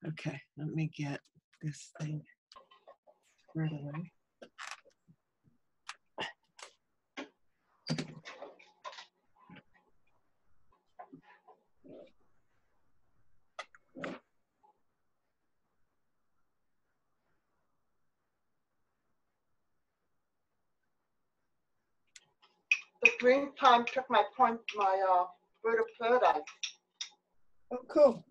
Okay, let me get this thing squared away. The green time took my bird of paradise. Oh, cool.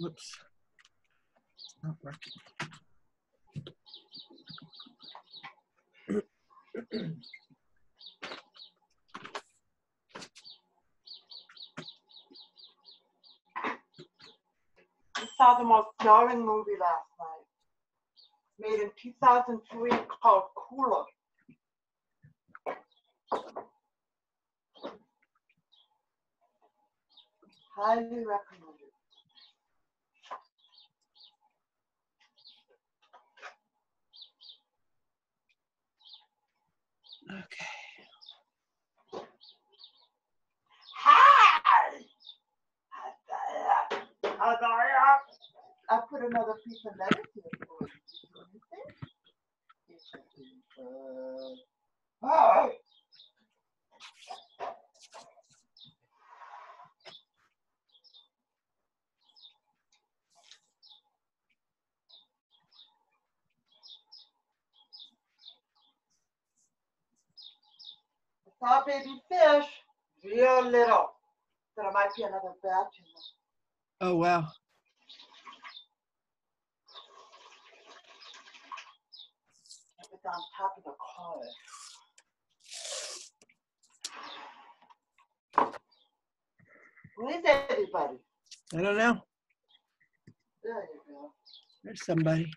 Whoops. It's not working. I saw the most jarring movie last night, made in 2003, called Cooler. Highly recommended. Okay. Hi! I put another piece of lettuce here for you. Hi! I saw a baby fish, real little. So there might be another batch in there. Oh, wow. It's on top of the collar. Who is everybody? I don't know. There you go. There's somebody.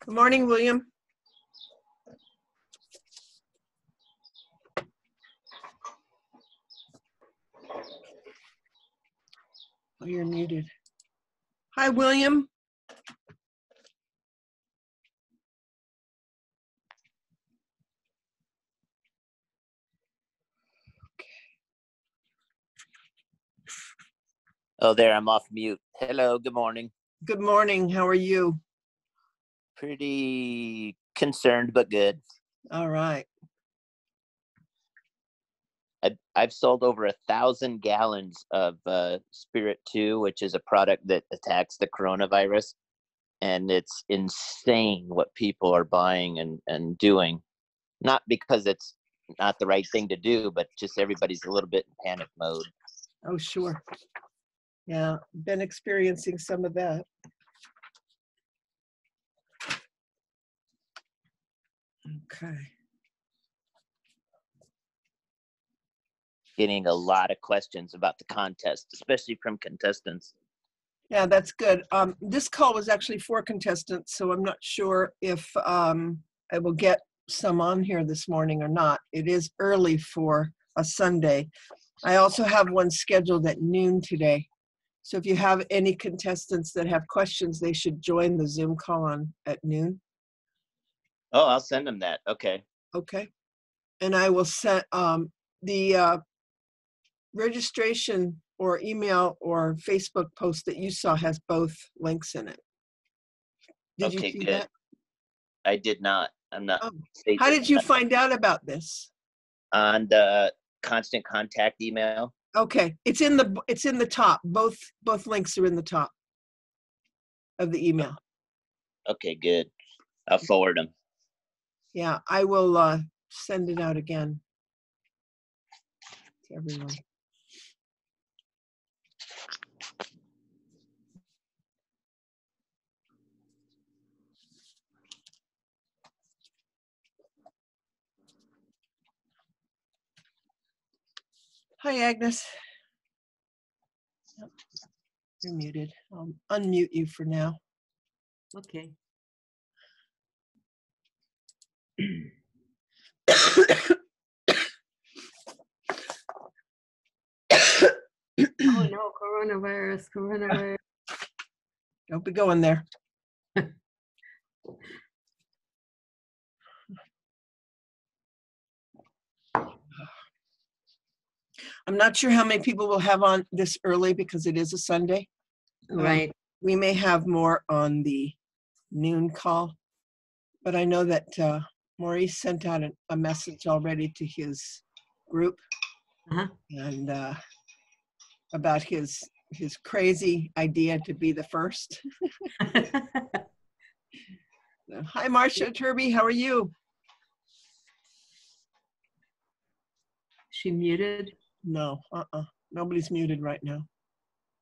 Good morning, William. Oh, you're muted. Hi, William. Oh, there, I'm off mute. Hello, good morning. Good morning. How are you? Pretty concerned, but good. All right. I've sold over 1,000 gallons of Spirit 2, which is a product that attacks the coronavirus. And it's insane what people are buying and doing. Not because it's not the right thing to do, but just everybody's a little bit in panic mode. Oh, sure. Yeah, been experiencing some of that. Okay. Getting a lot of questions about the contest, especially from contestants. Yeah, that's good. This call was actually for contestants, so I'm not sure if I will get some on here this morning or not. It is early for a Sunday. I also have one scheduled at noon today. So if you have any contestants that have questions, they should join the Zoom call on at noon. Oh, I'll send them that. Okay. Okay. And I will send the registration or email or Facebook post that you saw has both links in it. Did Okay, you see good. that? I did not. I'm not. Oh. How did you find out about this? On the constant contact email. Okay, it's in the top. Both links are in the top of the email. Okay, good. I'll forward them. Yeah, I will send it out again to everyone. Hi, Agnes. Yep. You're muted. I'll unmute you for now. Okay. Oh no, coronavirus. Don't be going there. I'm not sure how many people will have on this early because it is a Sunday. Right. We may have more on the noon call, but I know that Maurice sent out a message already to his group Uh-huh. and about his crazy idea to be the first. Hi, Marcia Turby, how are you? She muted. No, nobody's muted right now.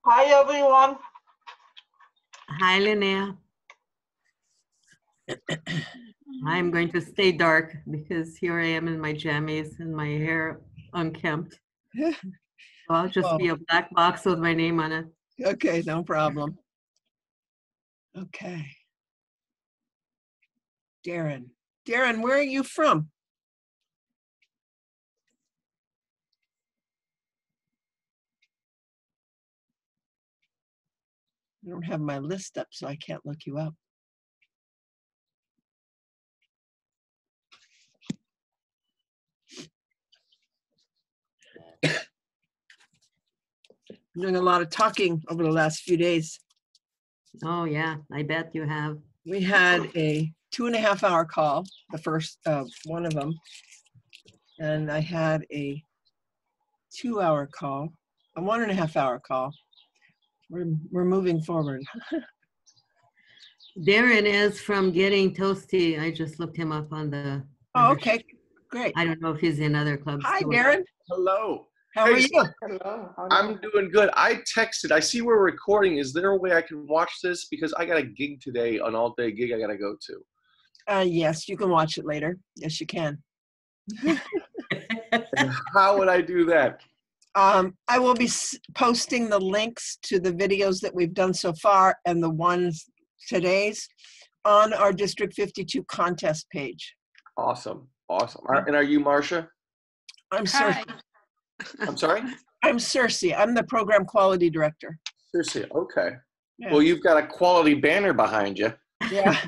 Hi, everyone. Hi, Linnea. I'm going to stay dark because here I am in my jammies and my hair unkempt. So I'll just be a black box with my name on it. Okay, no problem. Okay. Darren, where are you from? I don't have my list up, so I can't look you up. I'm doing a lot of talking over the last few days. Oh yeah, I bet you have. We had a 2.5-hour call, the first one of them, and I had a 2-hour call, a 1.5-hour call. We're moving forward. Darren is from Getting Toasty. I just looked him up on the. Oh, okay, great. I don't know if he's in other clubs. Hi, too. Darren. Hello. How are Hey, you? Hello. I'm doing good. I texted. I see we're recording. Is there a way I can watch this? Because I got a gig today, an all-day gig I got to go to. Yes, you can watch it later. Yes, you can. And how would I do that? I will be posting the links to the videos that we've done so far and the ones today's on our District 52 contest page. Awesome. Awesome. And are you Marcia? I'm Cersei. I'm sorry? I'm Cersei. I'm the program quality director. Seriously. Okay. Yeah. Well, you've got a quality banner behind you. Yeah.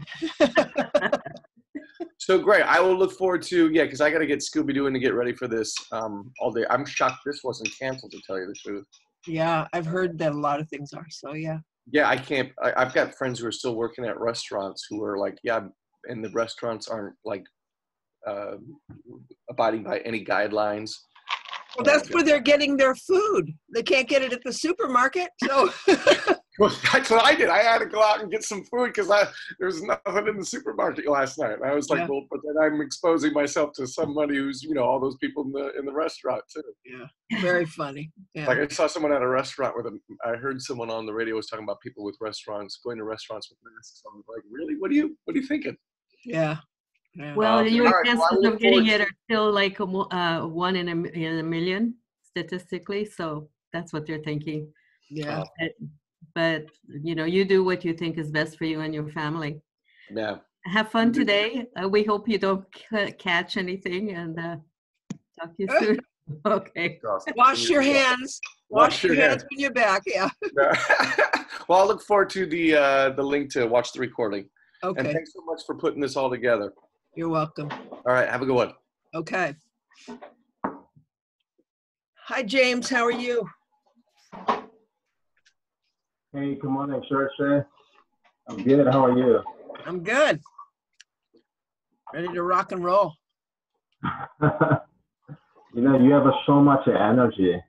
So great. I will look forward to, because I got to get Scooby-Doo in to get ready for this all day. I'm shocked this wasn't canceled, to tell you the truth. Yeah, I've heard that a lot of things are, so yeah. Yeah, I can't. I've got friends who are still working at restaurants who are like, and the restaurants aren't like abiding by any guidelines. Well, that's where they're getting their food. They can't get it at the supermarket, so. Well, that's what I did. I had to go out and get some food because there was nothing in the supermarket last night. And I was like, Yeah. well, but then I'm exposing myself to somebody who's, all those people in the restaurant too. Yeah, very funny. Yeah. Like I saw someone at a restaurant I heard someone on the radio was talking about people with restaurants, going to restaurants with masks. I was like, really? What are you thinking? Yeah. Yeah. Well, your all right, chances well, I look of getting forward it are still like 1 in a million statistically. So that's what they're thinking. Yeah. But you do what you think is best for you and your family. Yeah. Have fun today. We hope you don't catch anything, and talk to you soon. Okay. Awesome. Wash your hands. Wash your hands when you're back. Yeah. Well, I'll look forward to the link to watch the recording. Okay. And thanks so much for putting this all together. You're welcome. All right. Have a good one. Okay. Hi, James. How are you? Hey, good morning, Cersei. I'm good. How are you? I'm good. Ready to rock and roll. You have so much energy.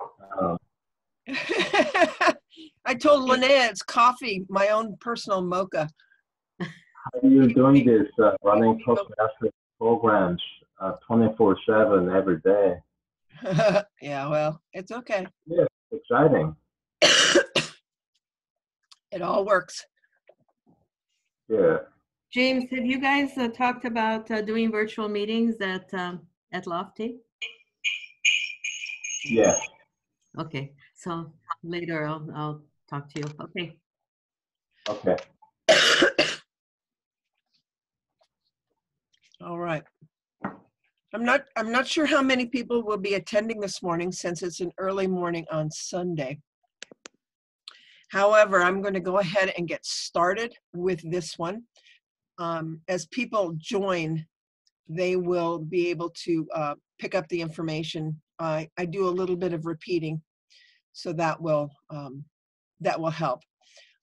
I told Linnea it's coffee, my own personal mocha. How are you doing this, running Toastmasters programs 24/7 every day? Yeah, well, it's okay. Yeah, exciting. It all works. Yeah. James, have you guys talked about doing virtual meetings at Lofty? Yes. Okay, so later I'll talk to you. Okay. Okay. All right. I'm not sure how many people will be attending this morning since it's an early morning on Sunday. However, I'm going to go ahead and get started with this one. As people join, they will be able to pick up the information. I do a little bit of repeating, so that will help.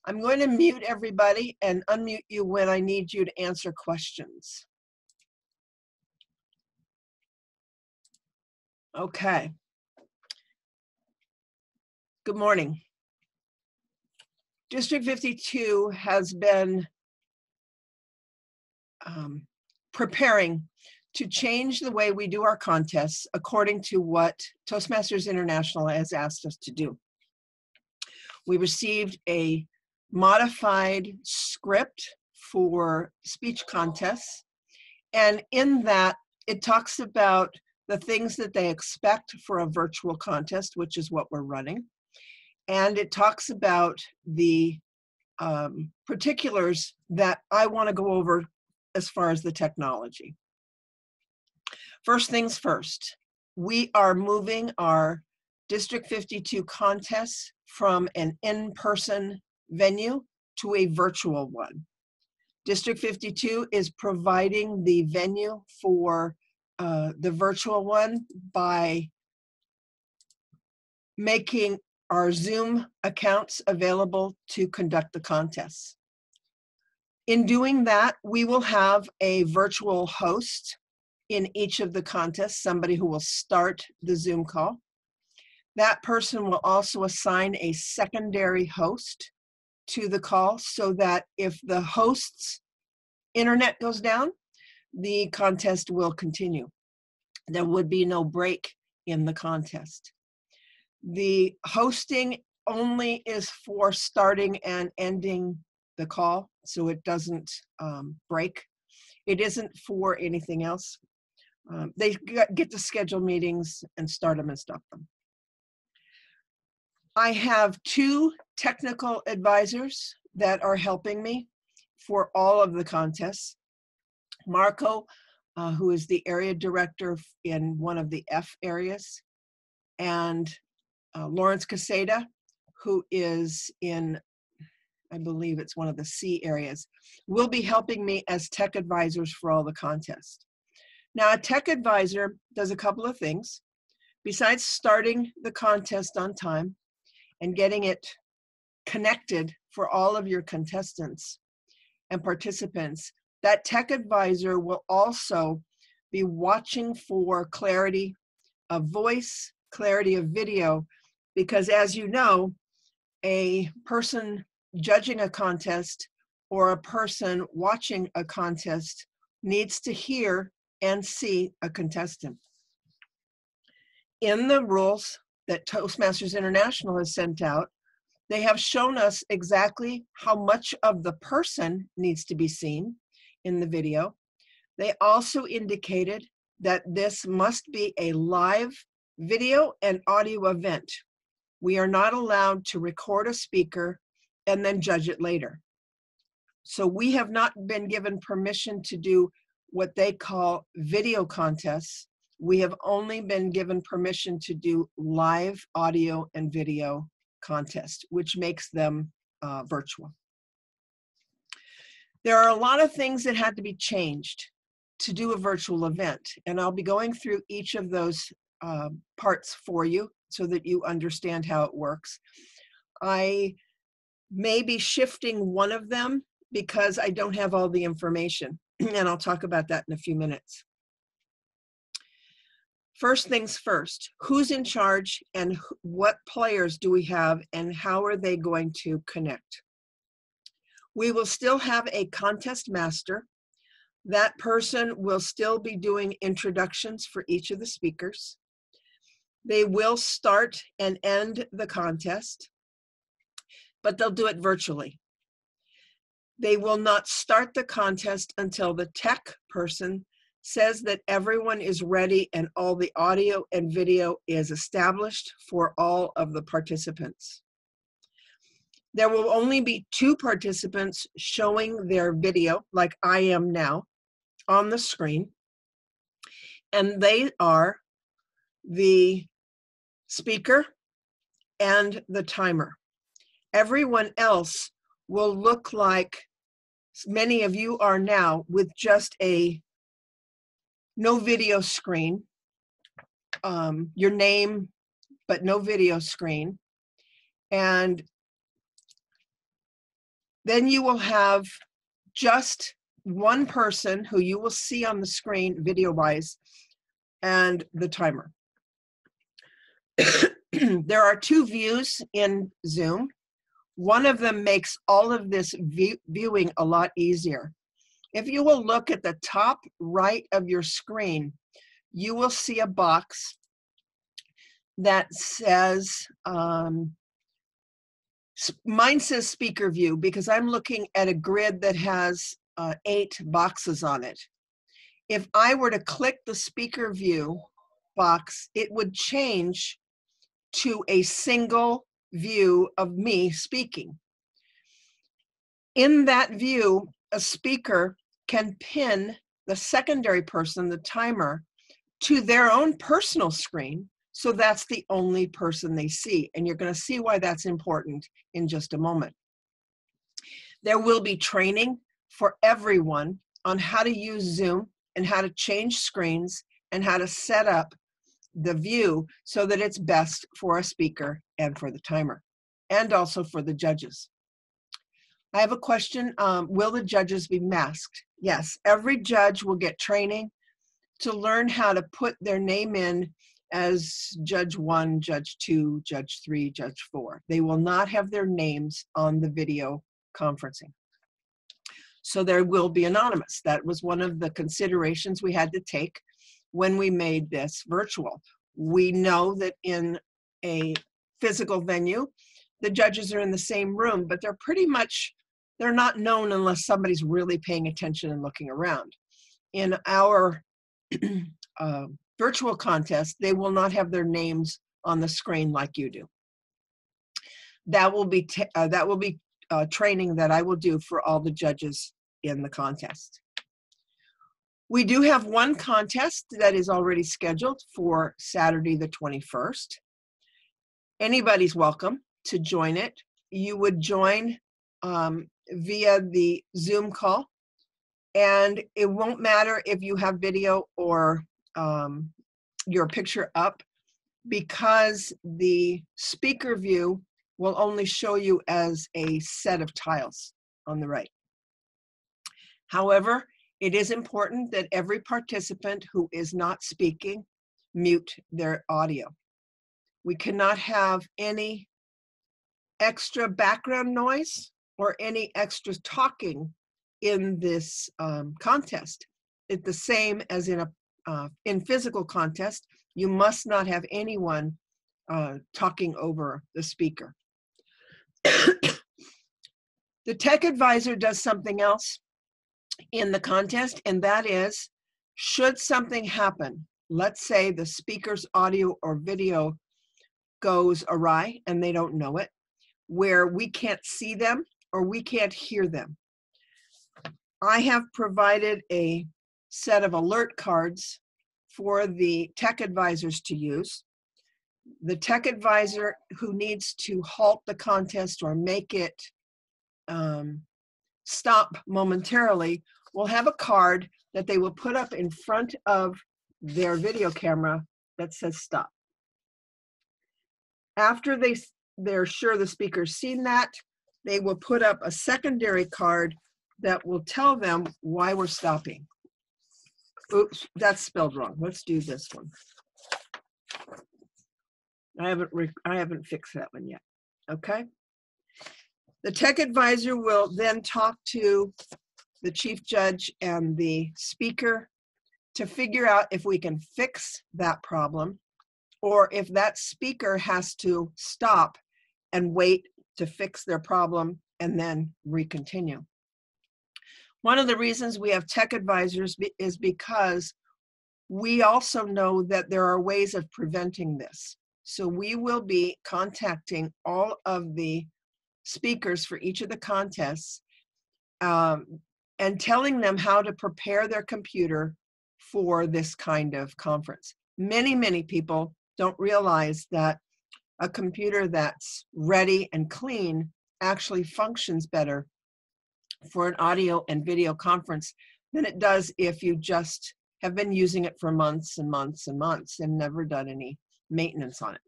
I'm going to mute everybody and unmute you when I need you to answer questions. Okay. Good morning. District 52 has been preparing to change the way we do our contests according to what Toastmasters International has asked us to do. We received a modified script for speech contests, and in that it talks about the things that they expect for a virtual contest, which is what we're running, and it talks about the particulars that I want to go over as far as the technology. First things first, we are moving our District 52 contests from an in-person venue to a virtual one. District 52 is providing the venue for the virtual one by making our Zoom accounts available to conduct the contests. In doing that, we will have a virtual host in each of the contests, somebody who will start the Zoom call. That person will also assign a secondary host to the call so that if the host's internet goes down, the contest will continue. There would be no break in the contest. The hosting only is for starting and ending the call, so it doesn't break. It isn't for anything else. They get to schedule meetings and start them and stop them. I have 2 technical advisors that are helping me for all of the contests. Marco, who is the area director in one of the F areas, and Lawrence Caseda, who is in, I believe it's one of the C areas, will be helping me as tech advisors for all the contests. Now, a tech advisor does a couple of things. Besides starting the contest on time and getting it connected for all of your contestants and participants, that tech advisor will also be watching for clarity of voice, clarity of video, because as you know, a person judging a contest or a person watching a contest needs to hear and see a contestant. In the rules that Toastmasters International has sent out, they have shown us exactly how much of the person needs to be seen in the video. They also indicated that this must be a live video and audio event. We are not allowed to record a speaker and then judge it later. So we have not been given permission to do what they call video contests. We have only been given permission to do live audio and video contests, which makes them virtual. There are a lot of things that had to be changed to do a virtual event, and I'll be going through each of those parts for you so that you understand how it works. I may be shifting one of them because I don't have all the information, and I'll talk about that in a few minutes. First things first, who's in charge and what players do we have and how are they going to connect? We will still have a contest master. That person will still be doing introductions for each of the speakers. They will start and end the contest, but they'll do it virtually. They will not start the contest until the tech person says that everyone is ready and all the audio and video is established for all of the participants. There will only be 2 participants showing their video, like I am now, on the screen, and they are the speaker and the timer. Everyone else will look like many of you are now, with just a no video screen, your name, but no video screen. And then you will have just one person who you will see on the screen video-wise, and the timer. There are two views in Zoom. One of them makes all of this viewing a lot easier. If you will look at the top right of your screen, you will see a box that says, mine says speaker view because I'm looking at a grid that has 8 boxes on it. If I were to click the speaker view box, it would change to a single view of me speaking. In that view, a speaker can pin the secondary person, the timer, to their own personal screen, so that's the only person they see. And you're going to see why that's important in just a moment. There will be training for everyone on how to use Zoom and how to change screens and how to set up the view so that it's best for a speaker and for the timer, and also for the judges. I have a question. Will the judges be masked? Yes, every judge will get training to learn how to put their name in as Judge 1, Judge 2, Judge 3, Judge 4. They will not have their names on the video conferencing. So they will be anonymous. That was one of the considerations we had to take when we made this virtual. We know that in a physical venue, the judges are in the same room, but they're pretty much, they're not known unless somebody's really paying attention and looking around. In our virtual contest, they will not have their names on the screen like you do. That will be training that I will do for all the judges in the contest. We do have one contest that is already scheduled for Saturday the 21st. Anybody's welcome to join it. You would join via the Zoom call, and it won't matter if you have video or your picture up, because the speaker view will only show you as a set of tiles on the right. However, it is important that every participant who is not speaking mute their audio. We cannot have any extra background noise or any extra talking in this contest. It's the same as in physical contest. You must not have anyone talking over the speaker. The tech advisor does something else in the contest, and that is, should something happen, let's say the speaker's audio or video goes awry and they don't know it, where we can't see them or we can't hear them. I have provided a set of alert cards for the tech advisors to use. The tech advisor who needs to halt the contest or make it stop momentarily will have a card that they will put up in front of their video camera that says stop. After they're sure the speaker's seen that, they will put up a secondary card that will tell them why we're stopping. Oops, that's spelled wrong. Let's do this one. I haven't fixed that one yet. Okay. The tech advisor will then talk to the chief judge and the speaker to figure out if we can fix that problem, or if that speaker has to stop and wait to fix their problem and then recontinue. One of the reasons we have tech advisors is because we also know that there are ways of preventing this. So we will be contacting all of the speakers for each of the contests and telling them how to prepare their computer for this kind of conference. Many, many people don't realize that a computer that's ready and clean actually functions better for an audio and video conference than it does if you just have been using it for months and months and months and never done any maintenance on it.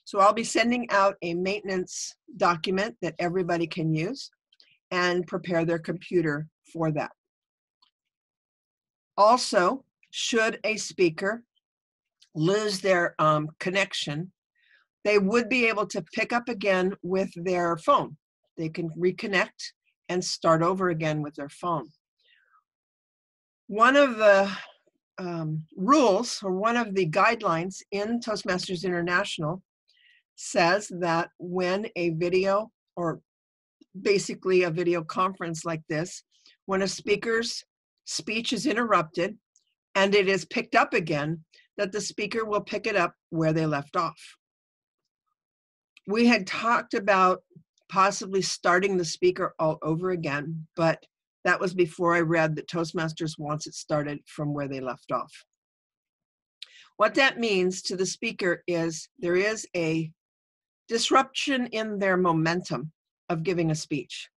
So I'll be sending out a maintenance document that everybody can use and prepare their computer for that. Also, should a speaker lose their connection, they would be able to pick up again with their phone. They can reconnect and start over again with their phone. One of the rules, or one of the guidelines in Toastmasters International says that when a video, or basically a video conference like this, when a speaker's speech is interrupted and it is picked up again, that the speaker will pick it up where they left off. We had talked about possibly starting the speaker all over again, but that was before I read that Toastmasters wants it started from where they left off. What that means to the speaker is there is a disruption in their momentum of giving a speech.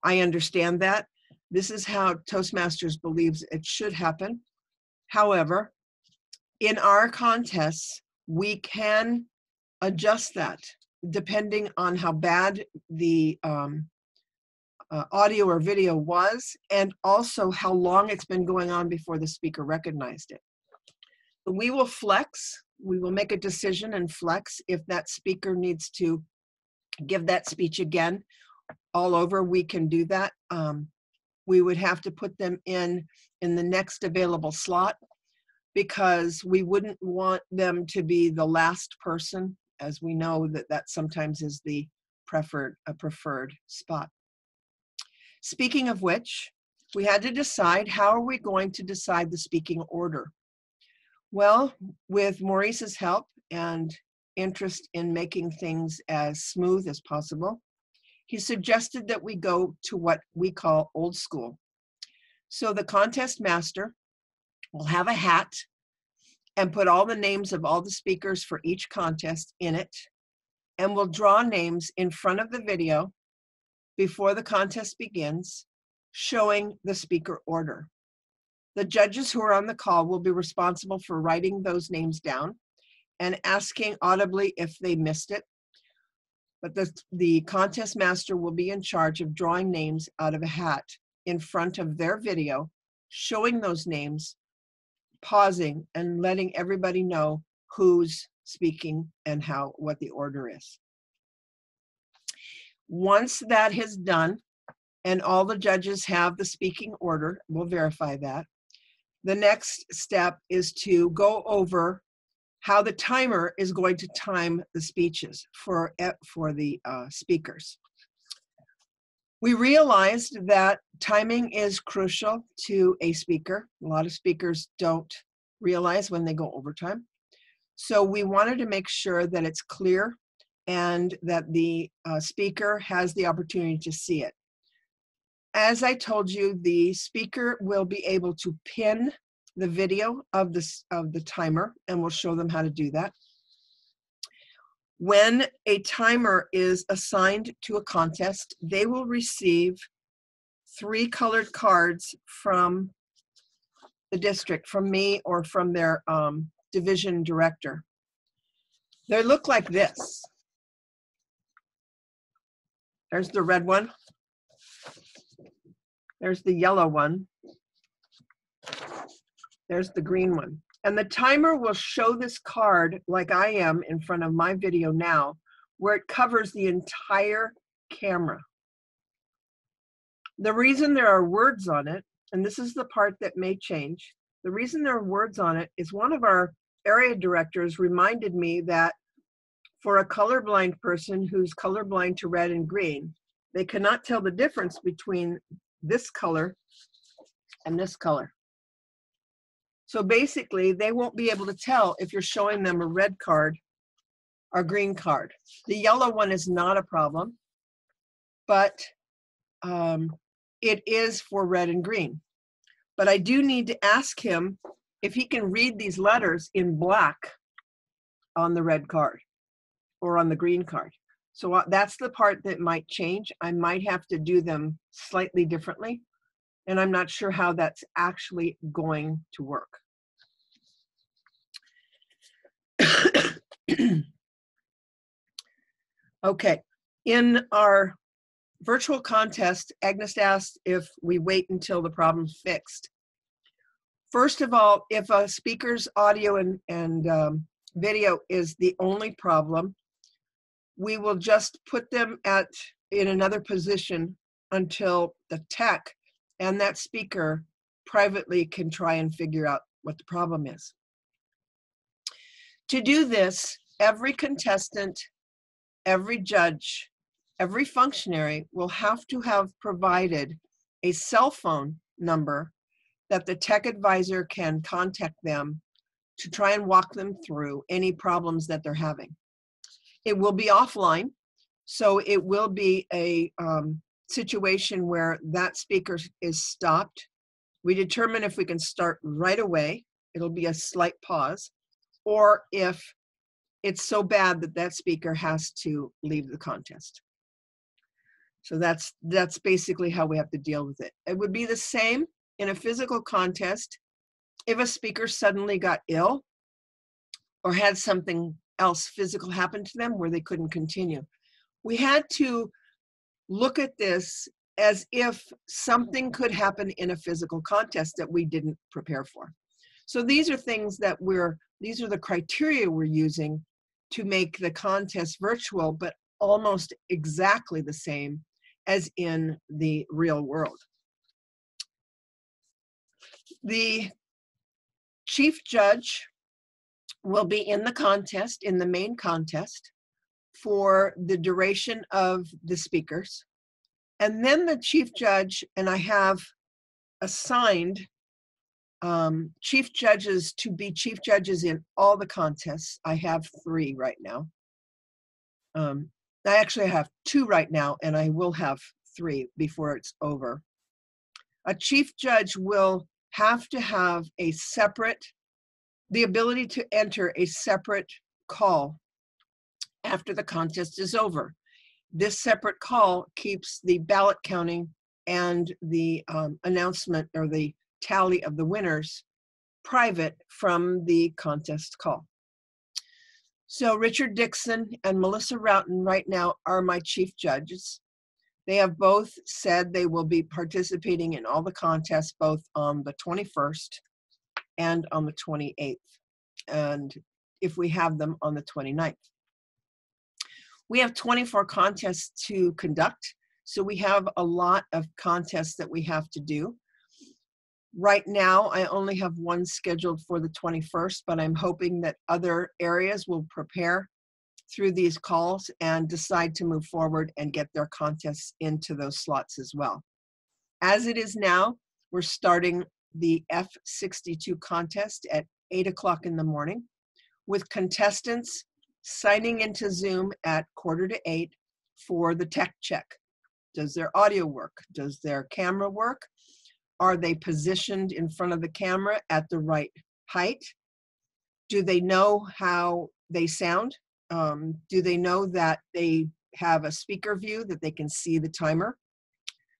I understand that. This is how Toastmasters believes it should happen. However, in our contests, we can adjust that depending on how bad the audio or video was, and also how long it's been going on before the speaker recognized it. We will flex. We will make a decision and flex if that speaker needs to give that speech again all over. We can do that. We would have to put them in the next available slot, because we wouldn't want them to be the last person, as we know that sometimes is the preferred spot. Speaking of which, we had to decide, how are we going to decide the speaking order? Well, with Maurice's help and interest in making things as smooth as possible, he suggested that we go to what we call old school. So the contest master will have a hat and put all the names of all the speakers for each contest in it, and will draw names in front of the video before the contest begins, showing the speaker order. The judges who are on the call will be responsible for writing those names down and asking audibly if they missed it. But the contest master will be in charge of drawing names out of a hat in front of their video, showing those names, pausing, and letting everybody know who's speaking and what the order is. Once that is done, and all the judges have the speaking order, we'll verify that. The next step is to go over how the timer is going to time the speeches for the speakers. We realized that timing is crucial to a speaker. A lot of speakers don't realize when they go overtime. So we wanted to make sure that it's clear and that the speaker has the opportunity to see it. As I told you, the speaker will be able to pin the video of the timer, and we'll show them how to do that. When a timer is assigned to a contest, they will receive 3 colored cards from the district, from me or from their division director. They look like this. There's the red one. There's the yellow one. There's the green one. And the timer will show this card like I am in front of my video now, where it covers the entire camera. The reason there are words on it, and this is the part that may change, the reason there are words on it is one of our area directors reminded me that for a colorblind person who's colorblind to red and green, they cannot tell the difference between this color and this color. So basically, they won't be able to tell if you're showing them a red card or green card. The yellow one is not a problem, but it is for red and green. But I do need to ask him if he can read these letters in black on the red card or on the green card. So that's the part that might change. I might have to do them slightly differently, and I'm not sure how that's actually going to work. Okay, in our virtual contest, Agnes asked if we wait until the problem's fixed. First of all, if a speaker's audio and video is the only problem, we will just put them in another position until the tech and that speaker privately can try and figure out what the problem is. To do this, every contestant, every judge, every functionary will have to have provided a cell phone number that the tech advisor can contact them to try and walk them through any problems that they're having. It will be offline, so it will be a situation where that speaker is stopped. We determine if we can start right away. It'll be a slight pause, or if it's so bad that that speaker has to leave the contest. So that's basically how we have to deal with it. It would be the same in a physical contest if a speaker suddenly got ill or had something else physical happen to them where they couldn't continue. We had to look at this as if something could happen in a physical contest that we didn't prepare for. So these are things that these are the criteria we're using to make the contest virtual, but almost exactly the same as in the real world. The chief judge will be in the contest, in the main contest, for the duration of the speakers. And then the chief judge, and I have assigned chief judges to be chief judges in all the contests. I have 3 right now. I actually have 2 right now, and I will have 3 before it's over. A chief judge will have to have the ability to enter a separate call after the contest is over. This separate call keeps the ballot counting and the announcement or the tally of the winners private from the contest call. So Richard Dixon and Melissa Roughton right now are my chief judges. They have both said they will be participating in all the contests, both on the 21st and on the 28th, and if we have them on the 29th. We have 24 contests to conduct, so we have a lot of contests that we have to do. Right now, I only have one scheduled for the 21st, but I'm hoping that other areas will prepare through these calls and decide to move forward and get their contests into those slots as well. As it is now, we're starting the F62 contest at 8 o'clock in the morning with contestants signing into Zoom at 7:45 for the tech check. Does their audio work? Does their camera work? Are they positioned in front of the camera at the right height? Do they know how they sound? Do they know that they have a speaker view, that they can see the timer?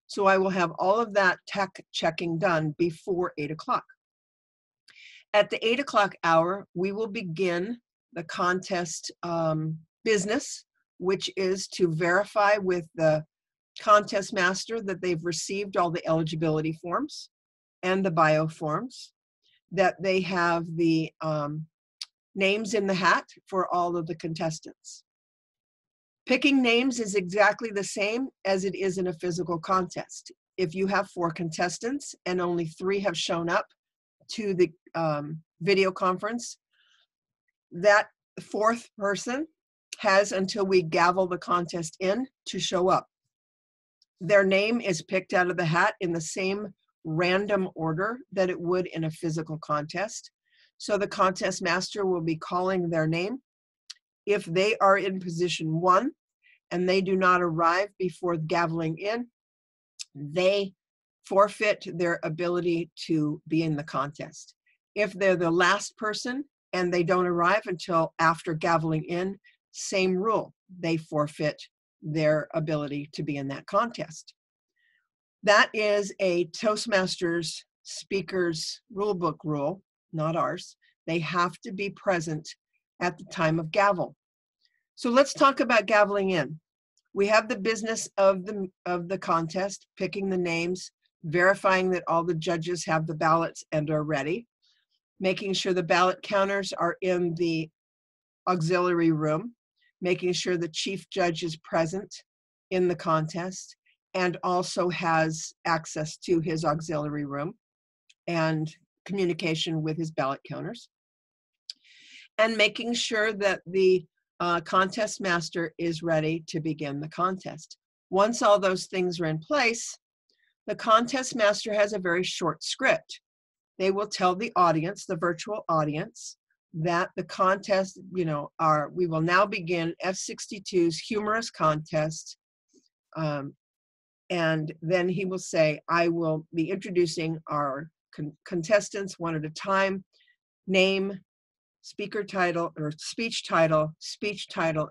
So I will have all of that tech checking done before 8 o'clock. At the 8 o'clock hour, we will begin the contest business, which is to verify with the contest master that they've received all the eligibility forms and the bio forms, that they have the names in the hat for all of the contestants. Picking names is exactly the same as it is in a physical contest. If you have 4 contestants and only 3 have shown up to the video conference, that 4th person has until we gavel the contest in to show up. Their name is picked out of the hat in the same random order that it would in a physical contest. So the contest master will be calling their name. If they are in position 1 and they do not arrive before gaveling in, they forfeit their ability to be in the contest. If they're the last person and they don't arrive until after gaveling in, same rule. They forfeit their ability to be in that contest. That is a Toastmasters speakers rulebook rule, not ours. They have to be present at the time of gavel. So let's talk about gaveling in. We have the business of the contest, picking the names, verifying that all the judges have the ballots and are ready, making sure the ballot counters are in the auxiliary room, making sure the chief judge is present in the contest and also has access to his auxiliary room and communication with his ballot counters, and making sure that the contest master is ready to begin the contest. Once all those things are in place, the contest master has a very short script. They will tell the audience, the virtual audience, that the contest, we will now begin F62's humorous contest. And then he will say, I will be introducing our contestants one at a time, name, speaker title, or speech title,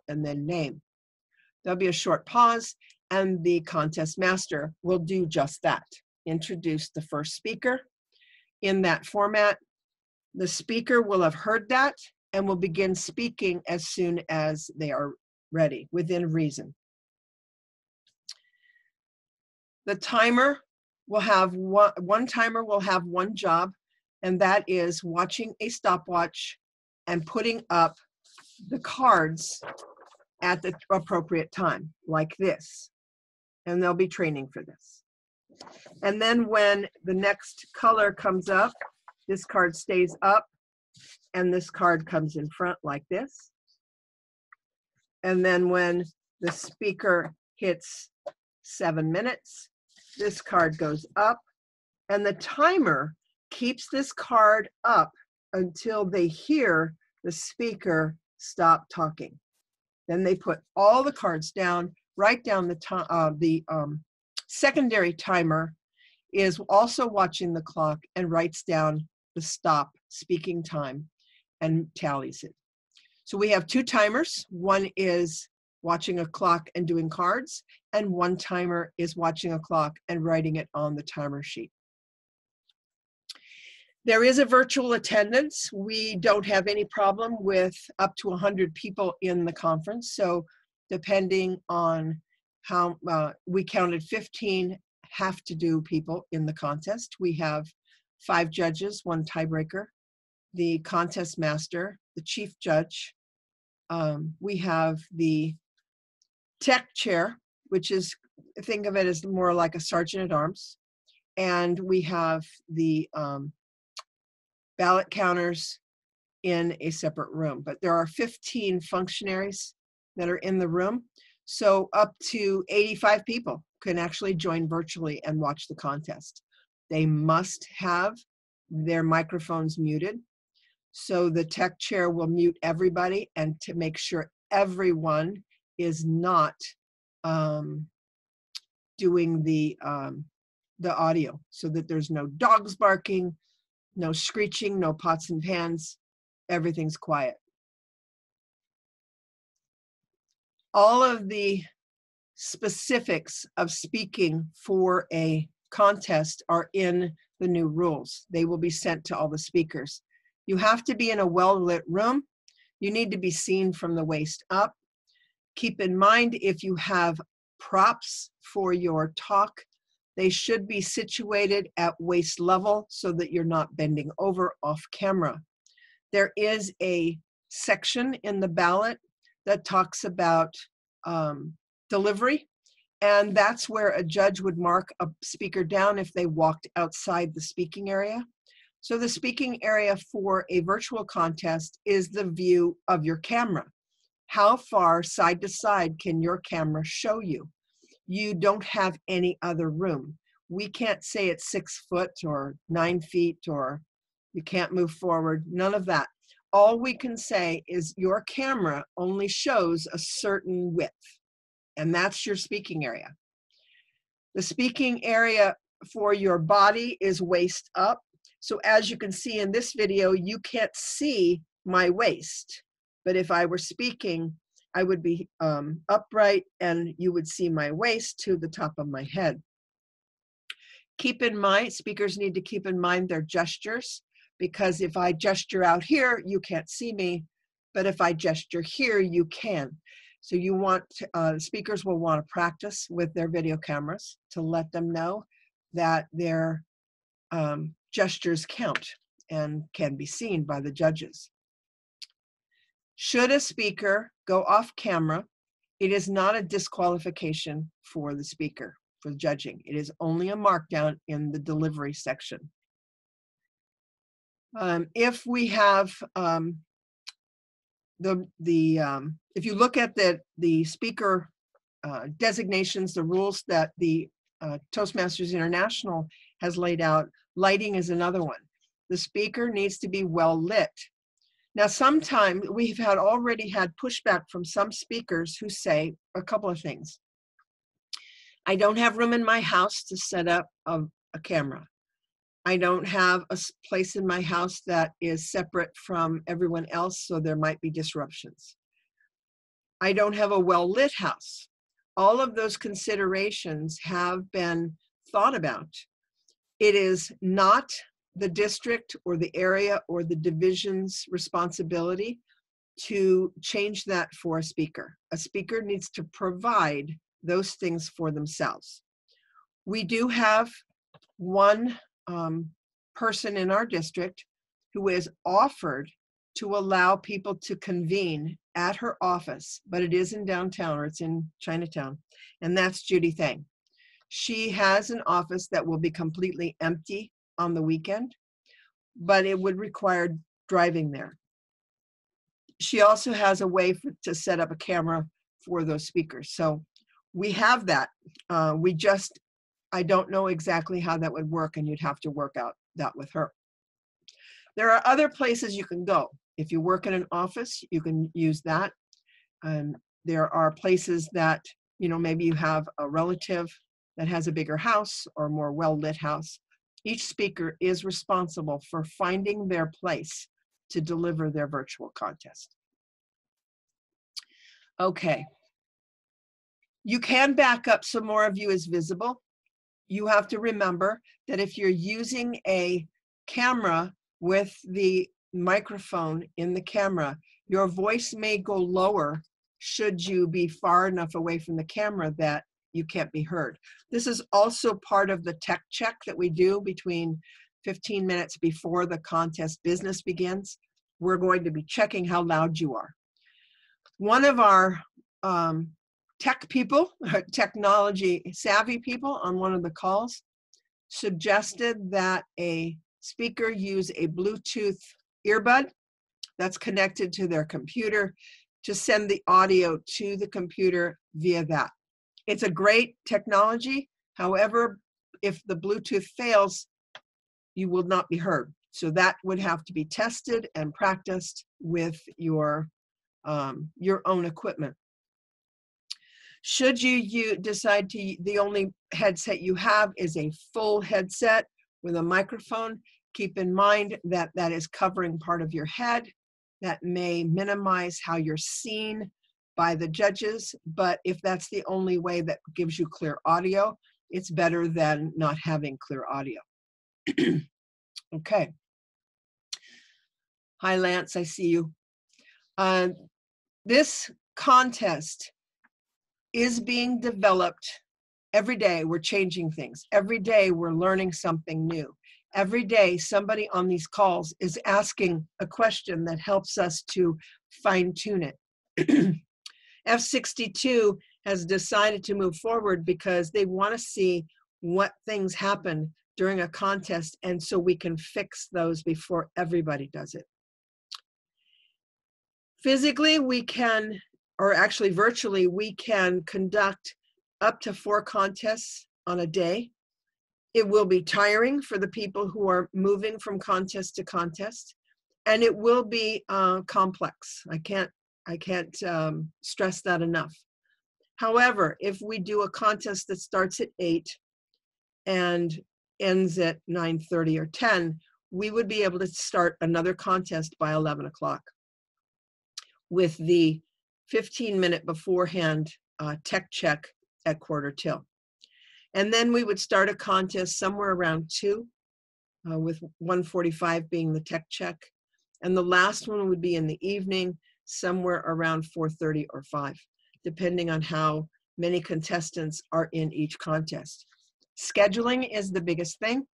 and then name. There'll be a short pause, and the contest master will do just that, introduce the first speaker. In that format, the speaker will have heard that and will begin speaking as soon as they are ready, within reason. The timer will have one timer will have one job, and that is watching a stopwatch and putting up the cards at the appropriate time, like this. And they'll be training for this. And then when the next color comes up, this card stays up, and this card comes in front like this. And then when the speaker hits 7 minutes, this card goes up, and the timer keeps this card up until they hear the speaker stop talking. Then they put all the cards down, write down the secondary timer is also watching the clock and writes down the stop speaking time and tallies it. So we have two timers. One is watching a clock and doing cards, and one timer is watching a clock and writing it on the timer sheet. There is a virtual attendance. We don't have any problem with up to 100 people in the conference. So depending on how, we counted 15 have-to-do people in the contest. We have 5 judges, 1 tiebreaker, the contest master, the chief judge. We have the tech chair, which is, think of it as more like a sergeant at arms. And we have the ballot counters in a separate room. But there are 15 functionaries that are in the room. So up to 85 people can actually join virtually and watch the contest. They must have their microphones muted. So the tech chair will mute everybody and to make sure everyone is not doing the audio, so that there's no dogs barking, no screeching, no pots and pans, everything's quiet. All of the specifics of speaking for a contest are in the new rules. They will be sent to all the speakers. You have to be in a well-lit room. You need to be seen from the waist up. Keep in mind, if you have props for your talk, they should be situated at waist level so that you're not bending over off camera. There is a section in the ballot that talks about delivery, and that's where a judge would mark a speaker down if they walked outside the speaking area. So the speaking area for a virtual contest is the view of your camera. How far side to side can your camera show you? You don't have any other room. We can't say it's 6 foot or 9 feet or you can't move forward, none of that. All we can say is your camera only shows a certain width, and that's your speaking area. The speaking area for your body is waist up. So as you can see in this video, you can't see my waist. But if I were speaking, I would be upright and you would see my waist to the top of my head. Keep in mind, speakers need to keep in mind their gestures, because if I gesture out here, you can't see me, but if I gesture here, you can. So you want, speakers will want to practice with their video cameras to let them know that their gestures count and can be seen by the judges. Should a speaker go off camera, it is not a disqualification for the speaker, for judging. It is only a markdown in the delivery section. If we have if you look at the speaker designations, the rules that the Toastmasters International has laid out, lighting is another one. The speaker needs to be well lit. Now, sometimes we've already had pushback from some speakers who say a couple of things. I don't have room in my house to set up a camera. I don't have a place in my house that is separate from everyone else, so there might be disruptions. I don't have a well-lit house. All of those considerations have been thought about. It is not the district or the area or the division's responsibility to change that for a speaker. A speaker needs to provide those things for themselves. We do have one person in our district who is offered to allow people to convene at her office, but it is in downtown, or it's in Chinatown, and that's Judy Thang. She has an office that will be completely empty on the weekend, but it would require driving there. She also has a way to set up a camera for those speakers. So we have that. I don't know exactly how that would work, and you'd have to work out that with her. There are other places you can go. If you work in an office, you can use that. There are places that, maybe you have a relative that has a bigger house or a more well-lit house. Each speaker is responsible for finding their place to deliver their virtual contest. Okay. You can back up so more of you is visible. You have to remember that if you're using a camera with the microphone in the camera, your voice may go lower should you be far enough away from the camera that you can't be heard. This is also part of the tech check that we do between 15 minutes before the contest business begins. We're going to be checking how loud you are. One of our tech people, technology savvy people on one of the calls suggested that a speaker use a Bluetooth earbud that's connected to their computer to send the audio to the computer via that. It's a great technology. However, if the Bluetooth fails, you will not be heard. So that would have to be tested and practiced with your own equipment. Should you decide the only headset you have is a full headset with a microphone, keep in mind that that is covering part of your head. That may minimize how you're seen by the judges, but if that's the only way that gives you clear audio, it's better than not having clear audio. Okay. Hi, Lance, I see you. This contest is being developed every day. We're changing things. Every day we're learning something new. Every day somebody on these calls is asking a question that helps us to fine tune it. F62 has decided to move forward because they want to see what things happen during a contest, and so we can fix those before everybody does it. Physically, we can, or actually virtually, we can conduct up to 4 contests on a day. It will be tiring for the people who are moving from contest to contest, and it will be complex. I can't stress that enough. However, if we do a contest that starts at 8 and ends at 9:30 or 10, we would be able to start another contest by 11 o'clock with the 15-minute beforehand tech check at quarter till. And then we would start a contest somewhere around 2, with 1:45 being the tech check. And the last one would be in the evening, somewhere around 4:30 or 5, depending on how many contestants are in each contest. Scheduling is the biggest thing.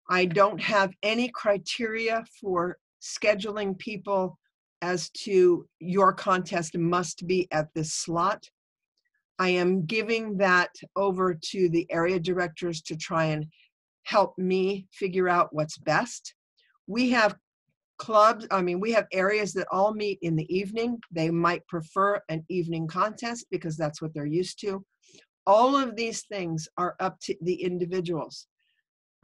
I don't have any criteria for scheduling people as to your contest must be at this slot. I am giving that over to the area directors to try and help me figure out what's best. We have clubs, we have areas that all meet in the evening. They might prefer an evening contest because that's what they're used to. All of these things are up to the individuals.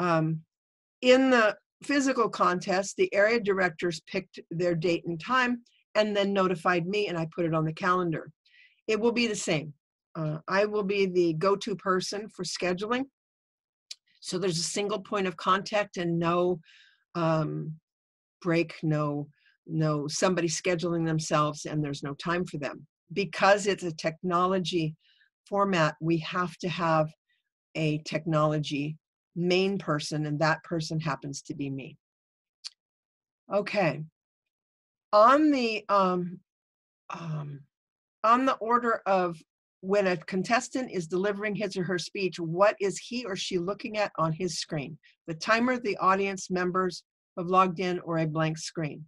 In the physical contest, the area directors picked their date and time and then notified me, and I put it on the calendar. It will be the same. I will be the go-to person for scheduling. So there's a single point of contact and no break, no somebody scheduling themselves and there's no time for them. Because it's a technology format, we have to have a technology main person, and that person happens to be me. Okay. On the order of when a contestant is delivering his or her speech, what is he or she looking at on his screen? The timer, the audience members have logged in, or a blank screen.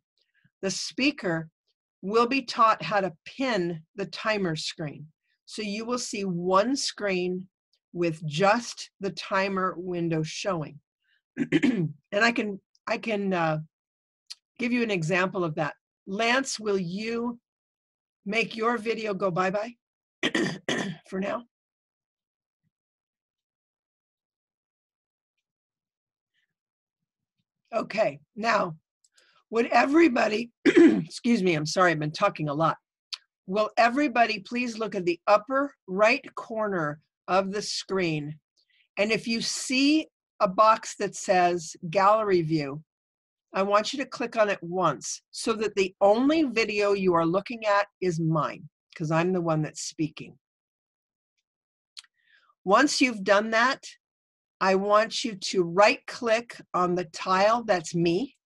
The speaker will be taught how to pin the timer screen. So you will see one screen with just the timer window showing. And I can give you an example of that. Lance, will you make your video go bye-bye for now? Okay, now, would everybody, excuse me, I'm sorry, I've been talking a lot. Will everybody please look at the upper right corner of the screen? And if you see a box that says gallery view, I want you to click on it once so that the only video you are looking at is mine, because I'm the one that's speaking. Once you've done that, I want you to right click on the tile that's me.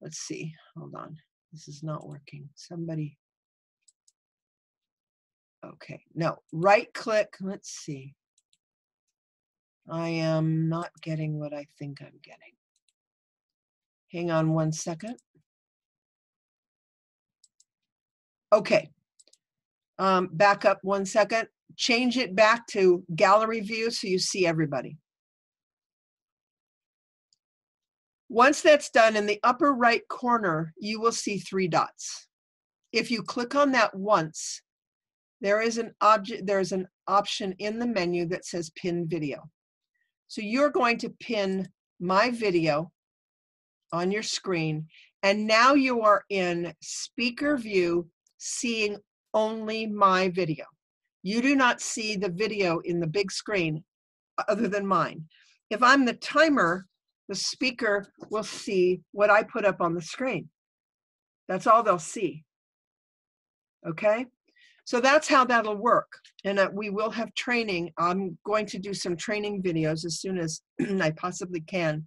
Let's see, hold on, this is not working. Somebody, okay, no, right click, let's see. I am not getting what I think I'm getting. Hang on one second. Okay, back up 1 second. Change it back to gallery view so you see everybody. Once that's done, in the upper right corner, you will see 3 dots. If you click on that once, there is an option in the menu that says pin video. So you're going to pin my video on your screen, and now you are in speaker view, seeing only my video. You do not see the video in the big screen other than mine. If I'm the timer, the speaker will see what I put up on the screen. That's all they'll see. Okay? So that's how that'll work. And we will have training. I'm going to do some training videos as soon as I possibly can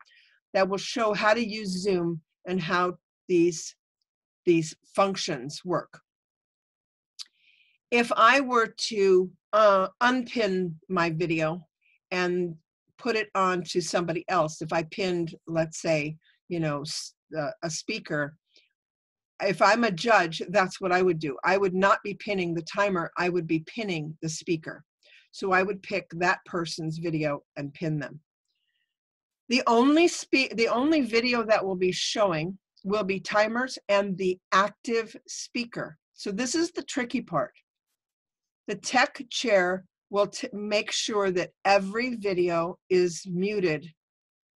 that will show how to use Zoom and how these functions work. If I were to unpin my video and put it on to somebody else, if I pinned, let's say, a speaker, if I'm a judge, that's what I would do. I would not be pinning the timer, I would be pinning the speaker. So I would pick that person's video and pin them. The only video that will be showing will be timers and the active speaker. So this is the tricky part. The tech chair will make sure that every video is muted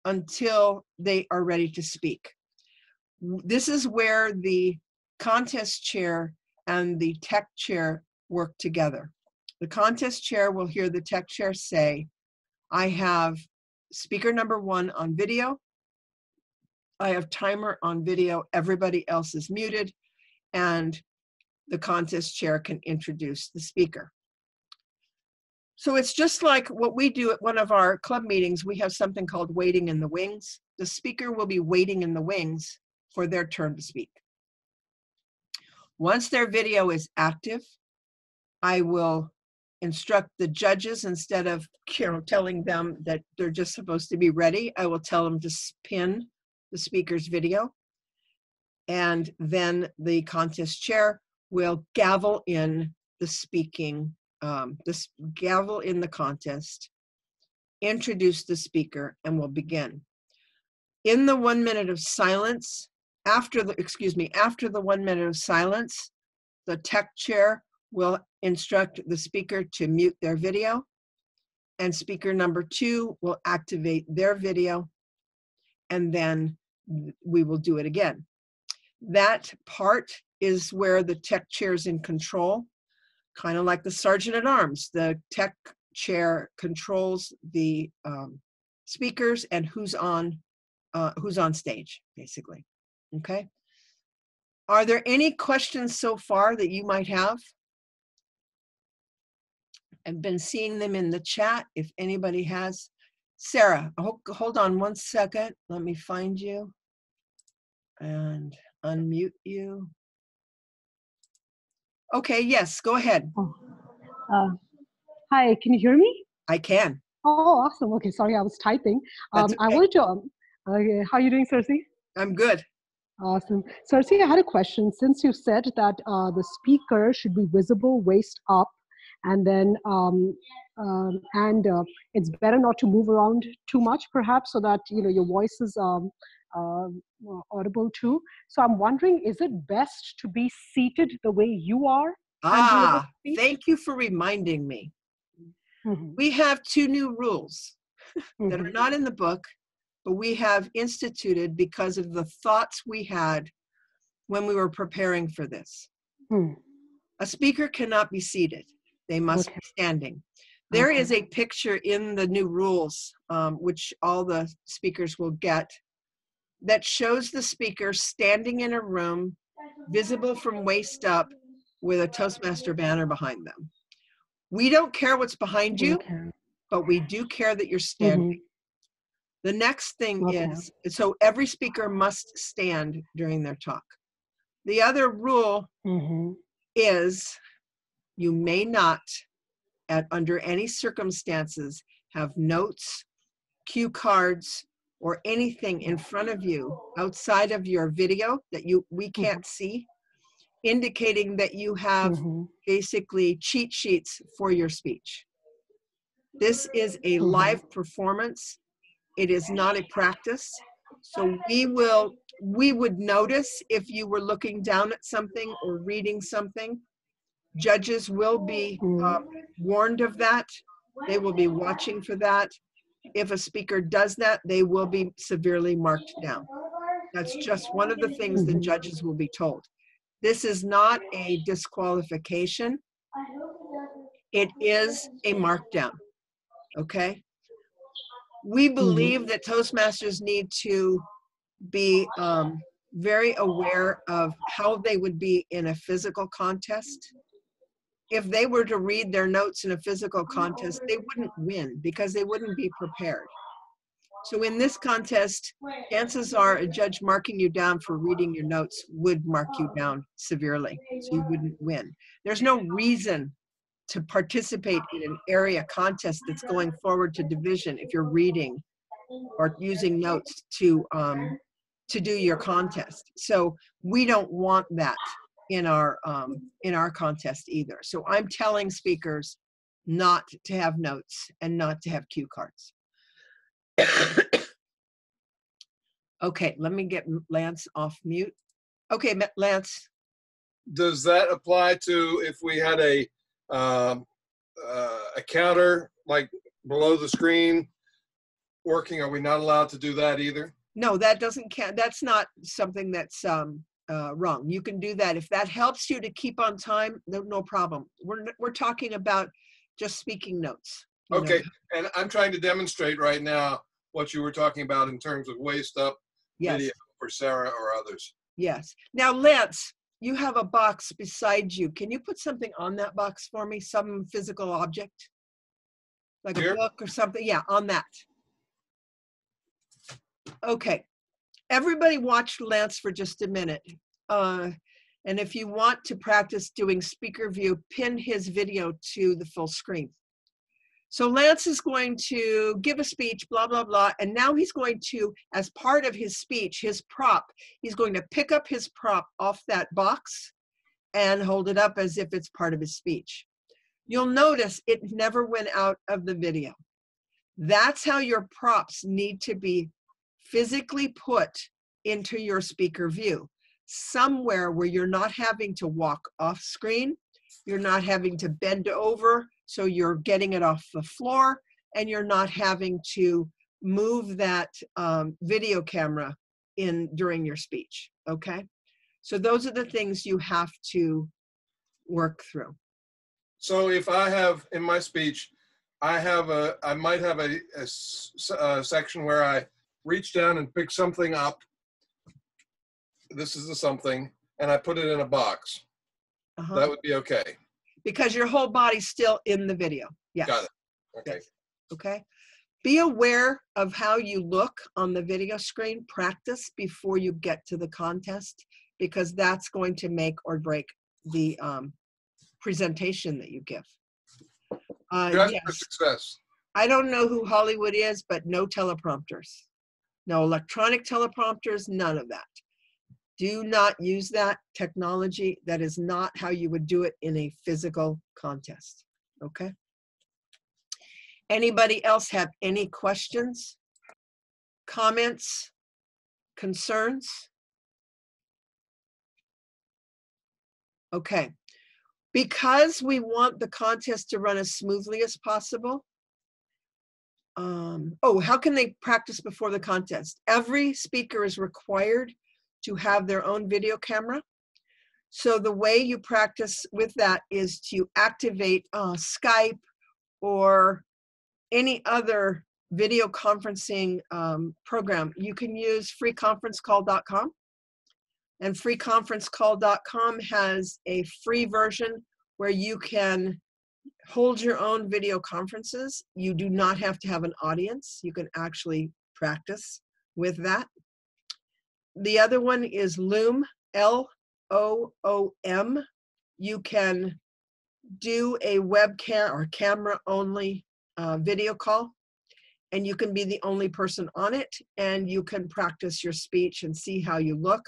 until they are ready to speak. This is where the contest chair and the tech chair work together. The contest chair will hear the tech chair say, I have speaker number 1 on video, I have timer on video, everybody else is muted, and the contest chair can introduce the speaker. So it's just like what we do at one of our club meetings. We have something called waiting in the wings. The speaker will be waiting in the wings for their turn to speak. Once their video is active, I will instruct the judges, instead of telling them that they're just supposed to be ready, I will tell them to pin the speaker's video. And then the contest chair will gavel in the speaking, gavel in the contest, introduce the speaker, and we'll begin. In the 1 minute of silence, after the 1 minute of silence, the tech chair will instruct the speaker to mute their video, and speaker number 2 will activate their video, and then we will do it again. That part is where the tech chair is in control, kind of like the sergeant at arms. The tech chair controls the speakers and who's on stage, basically. Okay. Are there any questions so far that you might have? I've been seeing them in the chat. If anybody has. Sarah, hold on 1 second. Let me find you and unmute you. Okay, yes, go ahead. Hi, can you hear me? I can. Oh, awesome. Okay, sorry, I was typing. That's okay. I wanted to, how are you doing, Cersei? I'm good. Awesome. Cersei, I had a question. Since you said that the speaker should be visible waist up, and then it's better not to move around too much, perhaps, so that your voice is audible too. So I'm wondering, is it best to be seated the way you are? Thank you for reminding me. Mm-hmm. We have 2 new rules that are not in the book, but we have instituted because of the thoughts we had when we were preparing for this. A speaker cannot be seated. They must be standing. There is a picture in the new rules, which all the speakers will get, that shows the speaker standing in a room, visible from waist up, with a Toastmaster banner behind them. We don't care what's behind you, but we do care that you're standing. The next thing is, so every speaker must stand during their talk. The other rule is you may not, under any circumstances, have notes, cue cards, or anything in front of you outside of your video that we can't see, indicating that you have basically cheat sheets for your speech. This is a live performance. It is not a practice. So we would notice if you were looking down at something or reading something. Judges will be warned of that. They will be watching for that. If a speaker does that, they will be severely marked down. That's just one of the things the judges will be told. This is not a disqualification. It is a markdown, okay? We believe that Toastmasters need to be very aware of how they would be in a physical contest. If they were to read their notes in a physical contest, they wouldn't win because they wouldn't be prepared. So in this contest, chances are a judge marking you down for reading your notes would mark you down severely, so you wouldn't win. There's no reason to participate in an area contest that's going forward to division if you're reading or using notes to do your contest. So we don't want that in our contest either. So I'm telling speakers not to have notes and not to have cue cards. Okay, let me get Lance off mute. Okay, Lance. Does that apply to if we had a counter like below the screen working? Are we not allowed to do that either? No, that doesn't count. That's not something that's wrong. You can do that if that helps you to keep on time. No problem. We're talking about just speaking notes. Okay, and I'm trying to demonstrate right now what you were talking about in terms of waist up video for Sarah or others. Yes. Now, Lance, you have a box beside you. Can you put something on that box for me? Some physical object? Like a Here? book or something? Yeah, on that. Okay. Everybody watch Lance for just a minute. And if you want to practice doing speaker view, pin his video to the full screen. So Lance is going to give a speech, blah, blah, blah. And now he's going to, as part of his speech, his prop, he's going to pick up his prop off that box and hold it up as if it's part of his speech. You'll notice it never went out of the video. That's how your props need to be physically put into your speaker view. Somewhere where you're not having to walk off screen, you're not having to bend over, so you're getting it off the floor, and you're not having to move that video camera in during your speech, okay? So those are the things you have to work through. So if I have, in my speech, I might have a section where I reach down and pick something up. This is the something, and I put it in a box. That would be okay. Because your whole body's still in the video. Yes. Got it. Okay. Yes. Okay. Be aware of how you look on the video screen. Practice before you get to the contest, because that's going to make or break the presentation that you give. Just yes. for success. I don't know who Hollywood is, but no teleprompters. No electronic teleprompters, none of that. Do not use that technology. That is not how you would do it in a physical contest, okay? Anybody else have any questions, comments, concerns? Okay, because we want the contest to run as smoothly as possible. How can they practice before the contest? Every speaker is required to have their own video camera. So the way you practice with that is to activate Skype or any other video conferencing program. You can use freeconferencecall.com, and freeconferencecall.com has a free version where you can hold your own video conferences. You do not have to have an audience. You can actually practice with that. The other one is Loom, L-O-O-M. You can do a webcam or camera only video call, and you can be the only person on it, and you can practice your speech and see how you look.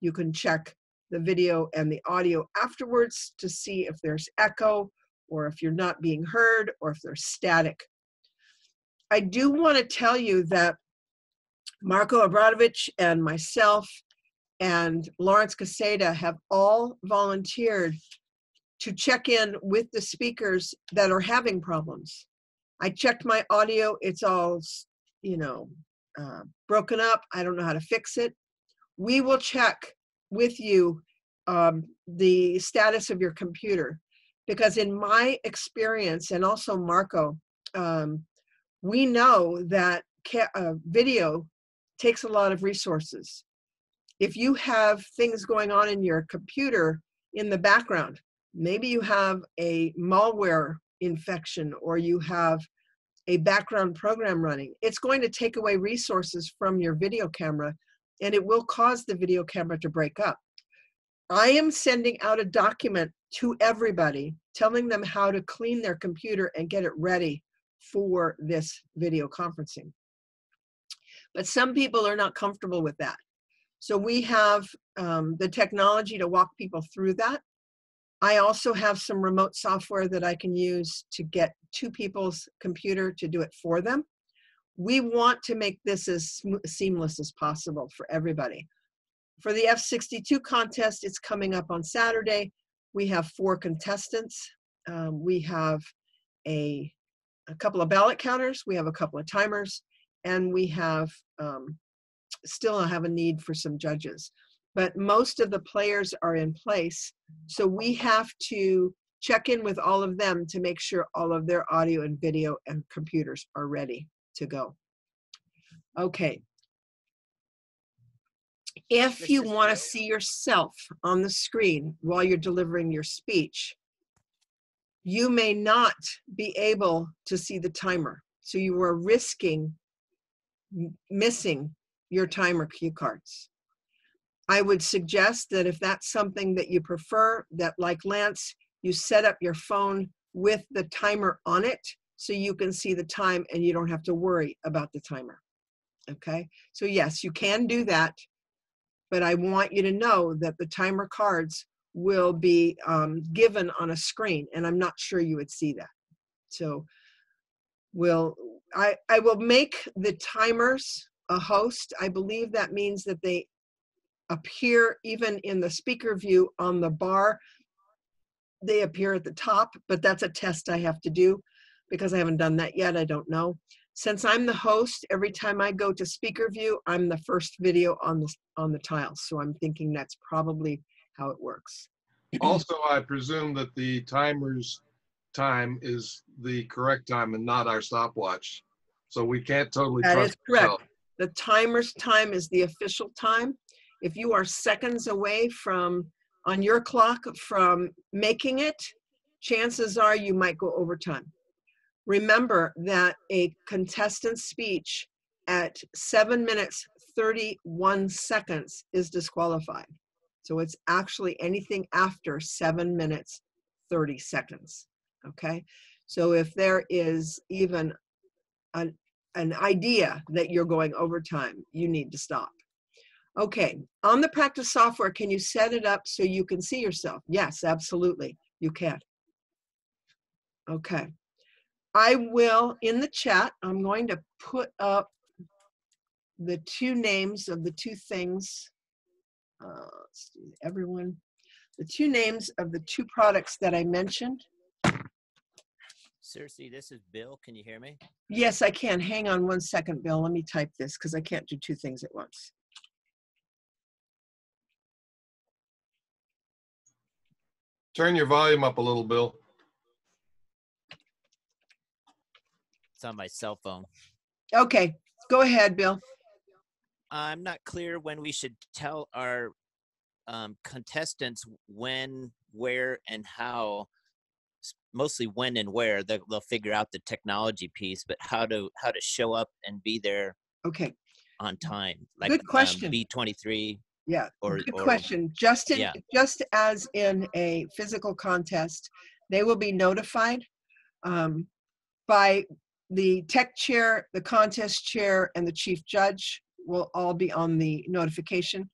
You can check the video and the audio afterwards to see if there's echo or if you're not being heard or if there's static. I do want to tell you that Marco Abradovich and myself and Lawrence Caseda have all volunteered to check in with the speakers that are having problems. I checked my audio. It's all, broken up. I don't know how to fix it. We will check with you the status of your computer, because in my experience, and also Marco, we know that video takes a lot of resources. If you have things going on in your computer in the background, maybe you have a malware infection or you have a background program running, it's going to take away resources from your video camera, and it will cause the video camera to break up. I am sending out a document to everybody telling them how to clean their computer and get it ready for this video conferencing. But some people are not comfortable with that. So we have the technology to walk people through that. I also have some remote software that I can use to get to people's computer to do it for them. We want to make this as seamless as possible for everybody. For the F62 contest, it's coming up on Saturday. We have 4 contestants. We have a couple of ballot counters. We have a couple of timers, and we have still have a need for some judges. But most of the players are in place, so we have to check in with all of them to make sure all of their audio and video and computers are ready to go. Okay. If you want to see yourself on the screen while you're delivering your speech, you may not be able to see the timer. So you are risking missing your timer cue cards. I would suggest that if that's something that you prefer, that like Lance, you set up your phone with the timer on it so you can see the time and you don't have to worry about the timer. Okay, so yes, you can do that, but I want you to know that the timer cards will be given on a screen, and I'm not sure you would see that. So I will make the timers a host. I believe that means that they appear even in the speaker view on the bar. They appear at the top, but that's a test I have to do because I haven't done that yet. I don't know. Since I'm the host, every time I go to speaker view, I'm the first video on the tiles. So I'm thinking that's probably how it works. Also, I presume that the timer's time is the correct time and not our stopwatch. So we can't totally That trust is correct. ourselves. The timer's time is the official time. If you are seconds away from, on your clock, from making it, chances are you might go over time. Remember that a contestant's speech at 7 minutes 31 seconds is disqualified. So it's actually anything after 7 minutes 30 seconds. Okay, so if there is even an idea that you're going over time, you need to stop. Okay, on the practice software, can you set it up so you can see yourself? Yes, absolutely, you can. Okay. I will, in the chat, I'm going to put up the two names of the two things. Let's see, everyone. The two names of the two products that I mentioned. Circe, this is Bill. Can you hear me? Yes, I can. Hang on one second, Bill. Let me type this because I can't do two things at once. Turn your volume up a little, Bill. It's on my cell phone. Okay, go ahead, Bill. I'm not clear when we should tell our contestants when, where, and how. Mostly when and where. They'll figure out the technology piece, but how to show up and be there. Okay. On time. Like good question. B23. Yeah. Good question. Just as in a physical contest, they will be notified by the tech chair, the contest chair, and the chief judge will all be on the notification.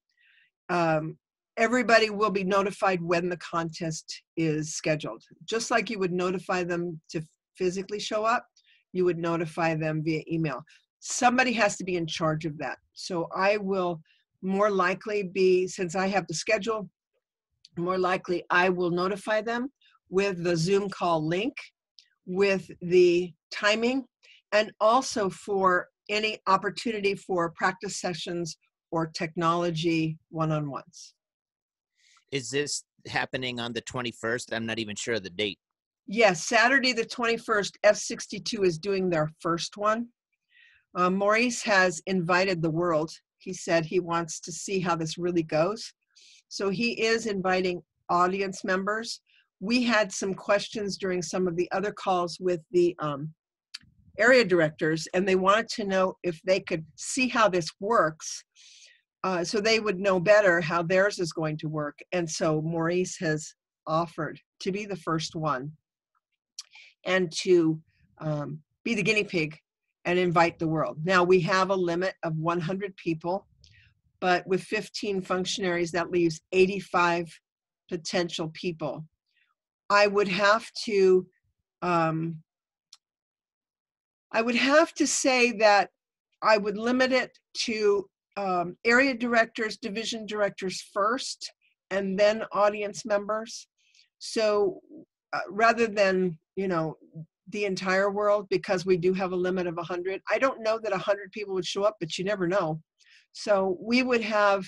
Everybody will be notified when the contest is scheduled. Just like you would notify them to physically show up, you would notify them via email. Somebody has to be in charge of that. So I will more likely be, since I have the schedule, more likely I will notify them with the Zoom call link, with the timing, and also for any opportunity for practice sessions or technology one-on-ones. Is this happening on the 21st? I'm not even sure of the date. Yes, Saturday the 21st, F62 is doing their first one. Maurice has invited the world. He said he wants to see how this really goes. So he is inviting audience members. We had some questions during some of the other calls with the area directors, and they wanted to know if they could see how this works so they would know better how theirs is going to work. And so Maurice has offered to be the first one and to be the guinea pig and invite the world. Now we have a limit of 100 people, but with 15 functionaries, that leaves 85 potential people. I would have to say that I would limit it to area directors, division directors first, and then audience members. So rather than, the entire world, because we do have a limit of 100. I don't know that 100 people would show up, but you never know. So we would have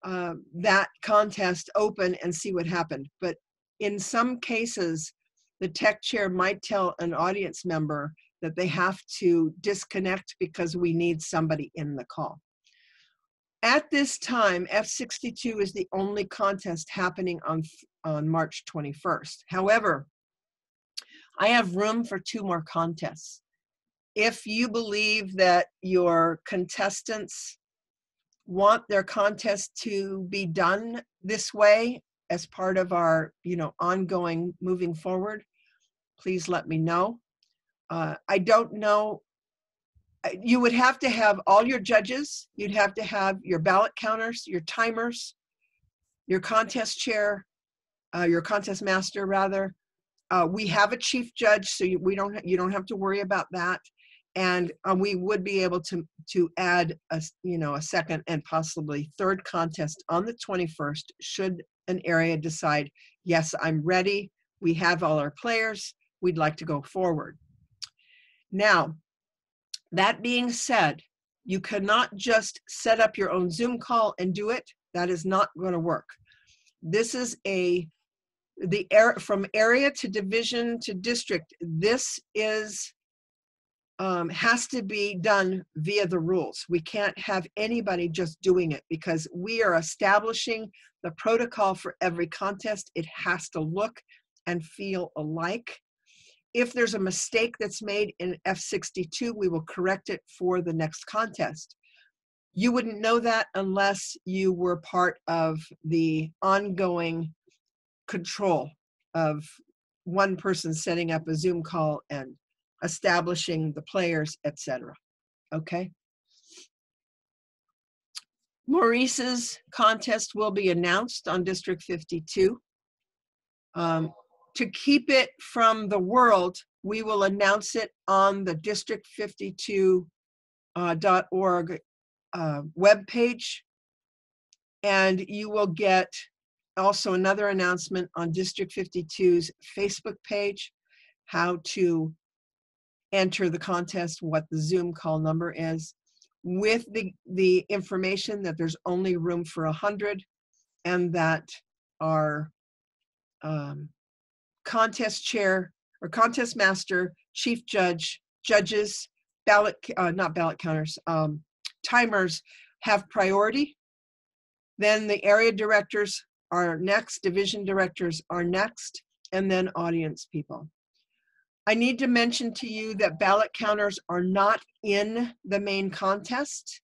that contest open and see what happened. But in some cases, the tech chair might tell an audience member that they have to disconnect because we need somebody in the call. At this time, F62 is the only contest happening on March 21st. However, I have room for 2 more contests. If you believe that your contestants want their contest to be done this way as part of our, ongoing moving forward, please let me know. I don't know. You would have to have all your judges. You'd have to have your ballot counters, your timers, your contest chair, your contest master rather. We have a chief judge, so you don't have to worry about that. And we would be able to add a second and possibly third contest on the 21st should an area decide, yes, I'm ready. We have all our players. We'd like to go forward. Now, that being said, you cannot just set up your own Zoom call and do it. That is not going to work. This is from area to division to district. This is has to be done via the rules. We can't have anybody just doing it because we are establishing the protocol for every contest. It has to look and feel alike. If there's a mistake that's made in F62, we will correct it for the next contest. You wouldn't know that unless you were part of the ongoing control of one person setting up a Zoom call and establishing the players, etc. Okay? Maurice's contest will be announced on District 52. To keep it from the world, we will announce it on the district52.org webpage. And you will get also another announcement on District 52's Facebook page, how to enter the contest, what the Zoom call number is, with the information that there's only room for 100 and that our contest chair or contest master, chief judge, judges, not ballot counters, timers have priority. Then the area directors are next, division directors are next, and then audience people. I need to mention to you that ballot counters are not in the main contest.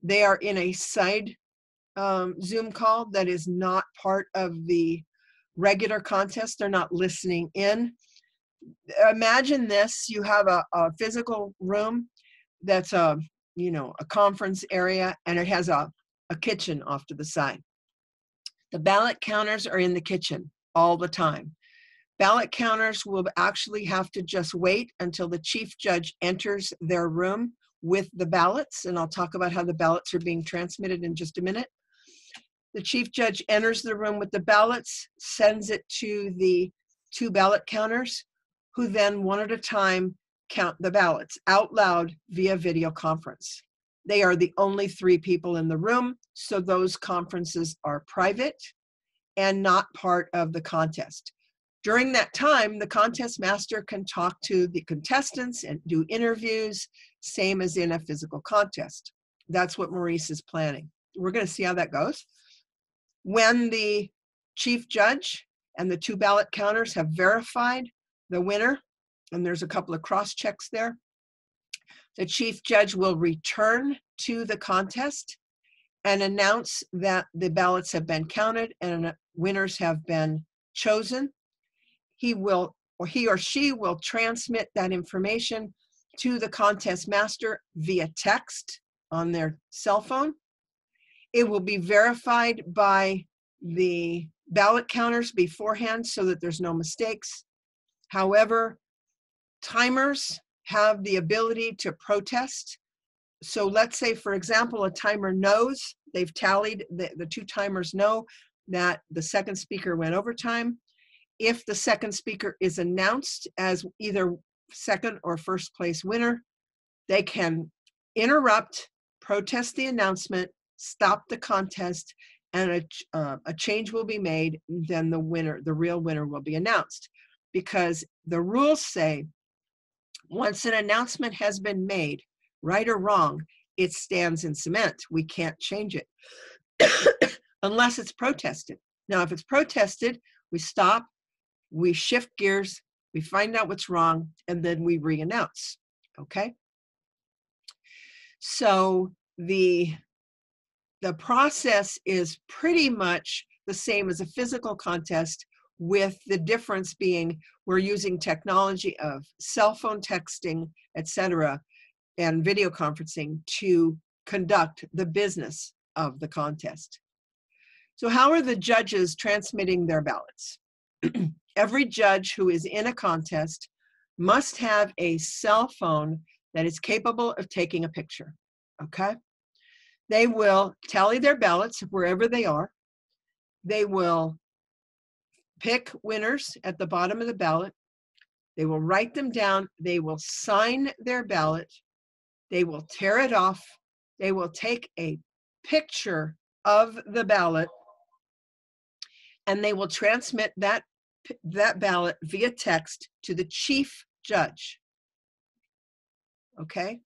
They are in a side Zoom call that is not part of the regular contest. They're not listening in. Imagine this: you have a physical room that's a conference area, and it has a kitchen off to the side. The ballot counters are in the kitchen all the time. Ballot counters will actually have to just wait until the chief judge enters their room with the ballots, and I'll talk about how the ballots are being transmitted in just a minute. The chief judge enters the room with the ballots, sends it to the 2 ballot counters, who then one at a time count the ballots out loud via video conference. They are the only 3 people in the room, so those conferences are private and not part of the contest. During that time, the contest master can talk to the contestants and do interviews, same as in a physical contest. That's what Maurice is planning. We're going to see how that goes. When the chief judge and the 2 ballot counters have verified the winner, and there's a couple of cross checks there, the chief judge will return to the contest and announce that the ballots have been counted and winners have been chosen. He or she will transmit that information to the contest master via text on their cell phone. It will be verified by the ballot counters beforehand so that there's no mistakes. However, timers have the ability to protest. So let's say, for example, a timer knows, they've tallied, the 2 timers know that the second speaker went overtime. If the second speaker is announced as either second or first place winner, they can interrupt, protest the announcement, stop the contest, and a change will be made. Then the winner, the real winner, will be announced. Because the rules say once an announcement has been made, right or wrong, it stands in cement. We can't change it unless it's protested. Now, if it's protested, we stop, we shift gears, we find out what's wrong, and then we re-announce, okay? So the process is pretty much the same as a physical contest, with the difference being we're using technology of cell phone texting, etc., and video conferencing to conduct the business of the contest. So how are the judges transmitting their ballots? Every judge who is in a contest must have a cell phone that is capable of taking a picture, okay? They will tally their ballots wherever they are. They will pick winners at the bottom of the ballot. They will write them down. They will sign their ballot. They will tear it off. They will take a picture of the ballot, and they will transmit that ballot via text to the chief judge. Okay?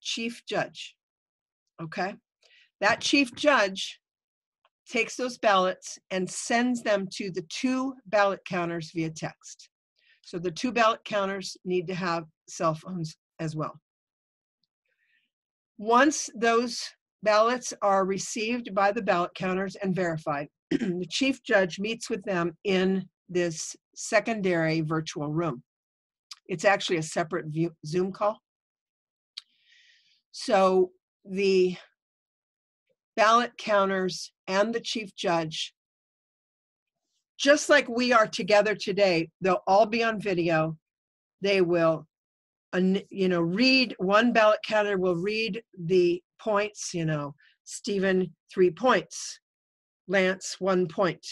Chief judge. Okay? That chief judge takes those ballots and sends them to the 2 ballot counters via text. So the 2 ballot counters need to have cell phones as well. Once those ballots are received by the ballot counters and verified, the chief judge meets with them in this secondary virtual room. It's actually a separate Zoom call. So the ballot counters and the chief judge, just like we are together today, they'll all be on video. They will, read, one ballot counter will read the points, Stephen, 3 points, Lance, 1 point,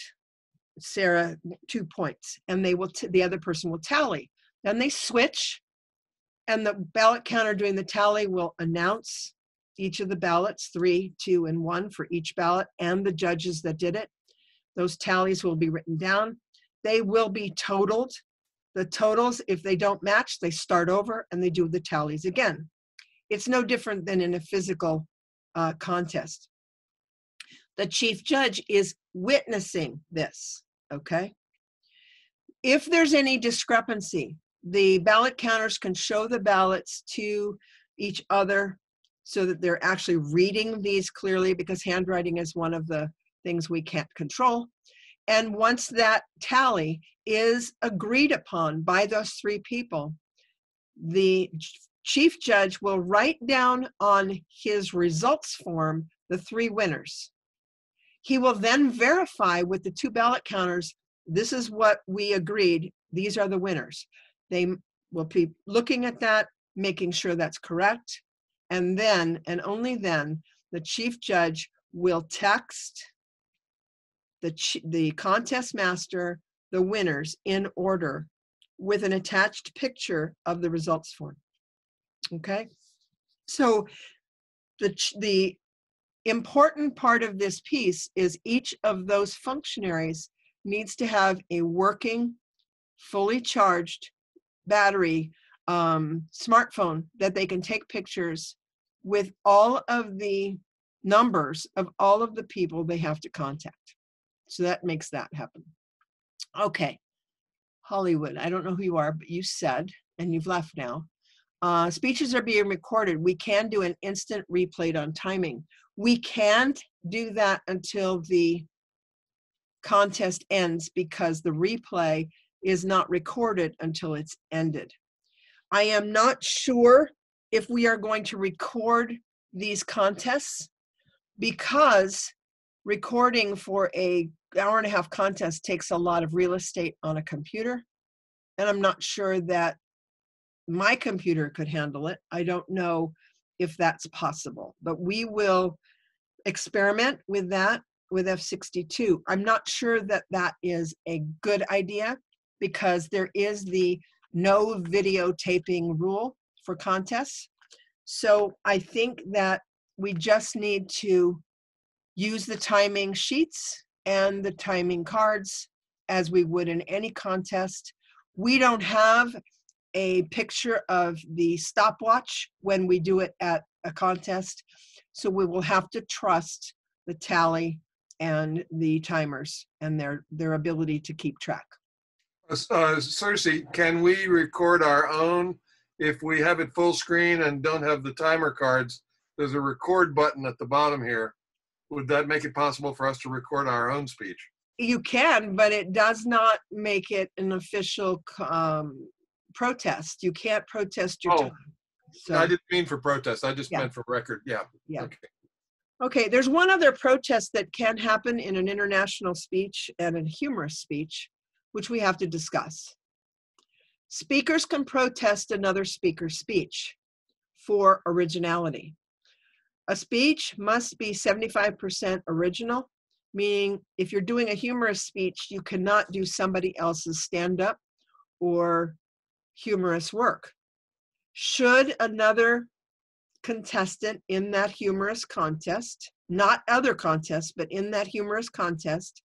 Sarah, 2 points, and they will, the other person will tally. Then they switch, and the ballot counter doing the tally will announce each of the ballots, 3, 2, and 1 for each ballot, and the judges that did it. Those tallies will be written down. They will be totaled. The totals, if they don't match, they start over and they do the tallies again. It's no different than in a physical contest. The chief judge is witnessing this, okay? If there's any discrepancy, the ballot counters can show the ballots to each other so that they're actually reading these clearly, because handwriting is one of the things we can't control. And once that tally is agreed upon by those 3 people, the chief judge will write down on his results form the 3 winners. He will then verify with the 2 ballot counters, this is what we agreed, these are the winners. They will be looking at that, making sure that's correct, and then, and only then, the chief judge will text the contest master the winners in order with an attached picture of the results form. Okay? So the important part of this piece is each of those functionaries needs to have a working, fully charged battery smartphone that they can take pictures with all of the numbers of all of the people they have to contact. So that makes that happen. Okay, Hollywood, I don't know who you are, but you said, and you've left now, speeches are being recorded. We can do an instant replay on timing. We can't do that until the contest ends, because the replay is not recorded until it's ended. I am not sure if we are going to record these contests, because recording for an hour-and-a-half contest takes a lot of real estate on a computer, and I'm not sure that my computer could handle it. I don't know if that's possible, but we will experiment with that with F62. I'm not sure that that is a good idea, because there is the no videotaping rule for contests. So I think that we just need to use the timing sheets and the timing cards as we would in any contest. We don't have a picture of the stopwatch when we do it at a contest. So we will have to trust the tally and the timers and their ability to keep track. Cersei, can we record our own? If we have it full screen and don't have the timer cards, there's a record button at the bottom here. Would that make it possible for us to record our own speech? You can, but it does not make it an official protest. You can't protest your time. So, I didn't mean for protest. I just Yeah. meant for record. Yeah. Yeah. Okay. Okay, there's one other protest that can happen in an international speech and a humorous speech, which we have to discuss. Speakers can protest another speaker's speech for originality. A speech must be 75% original, meaning if you're doing a humorous speech, you cannot do somebody else's stand-up or humorous work. Should another contestant in that humorous contest, not other contests, but in that humorous contest,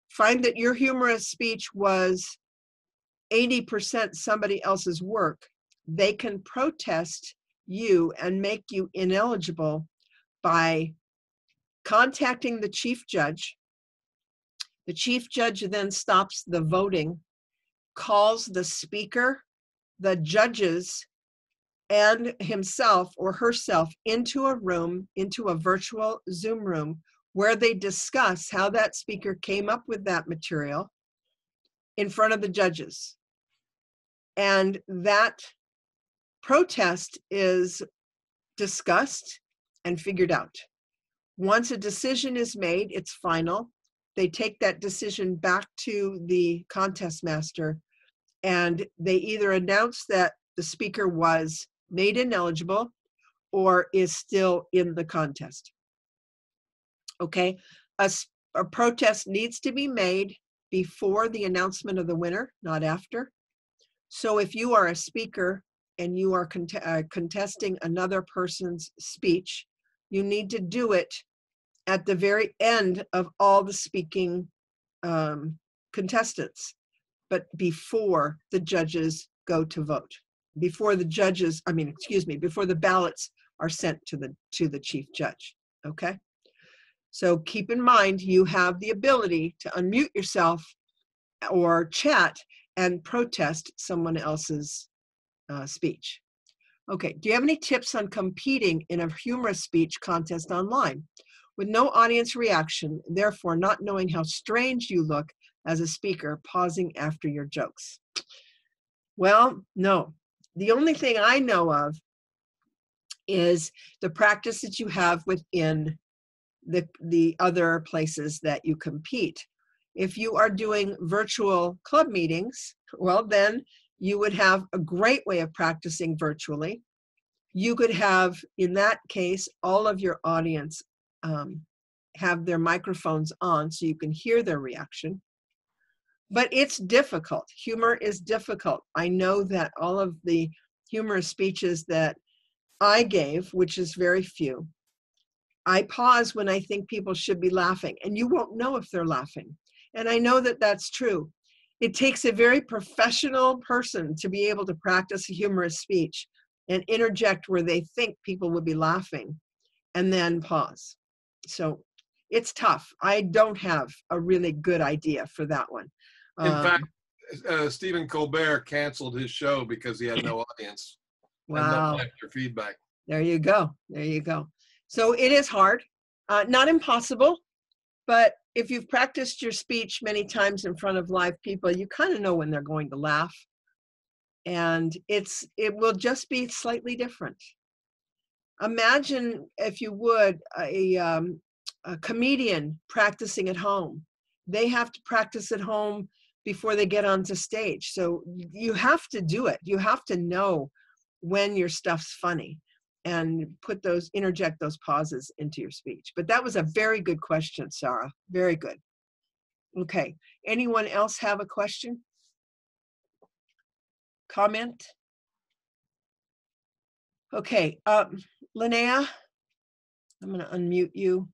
find that your humorous speech was 80% somebody else's work, they can protest you and make you ineligible by contacting the chief judge. The chief judge then stops the voting, calls the speaker, the judges, and himself or herself into a room, into a virtual Zoom room, where they discuss how that speaker came up with that material in front of the judges. And that protest is discussed and figured out. Once a decision is made, it's final. They take that decision back to the contest master, and they either announce that the speaker was made ineligible or is still in the contest. Okay, a protest needs to be made before the announcement of the winner, not after. So if you are a speaker and you are contesting another person's speech, you need to do it at the very end of all the speaking contestants, but before the judges go to vote. Before the judges, before the ballots are sent to the chief judge, okay? So keep in mind, you have the ability to unmute yourself or chat and protest someone else's speech. Okay, do you have any tips on competing in a humorous speech contest online? With no audience reaction, therefore not knowing how strange you look as a speaker, pausing after your jokes. Well, no. The only thing I know of is the practice that you have within the other places that you compete. If you are doing virtual club meetings, well, then you would have a great way of practicing virtually. You could have, in that case, all of your audience have their microphones on so you can hear their reaction. But it's difficult. Humor is difficult. I know that all of the humorous speeches that I gave, which is very few, I pause when I think people should be laughing, and you won't know if they're laughing. And I know that that's true. It takes a very professional person to be able to practice a humorous speech and interject where they think people would be laughing and then pause. So it's tough. I don't have a really good idea for that one. In fact, Stephen Colbert canceled his show because he had no audience. Wow. And no laughter feedback. There you go. There you go. So it is hard, not impossible, but if you've practiced your speech many times in front of live people, you kind of know when they're going to laugh. And it will just be slightly different. Imagine, if you would, a comedian practicing at home. They have to practice at home before they get onto stage. So you have to do it. You have to know when your stuff's funny and interject those pauses into your speech. But that was a very good question, Sarah. Very good. Okay. Anyone else have a question? Comment? Okay. Linnea, I'm going to unmute you.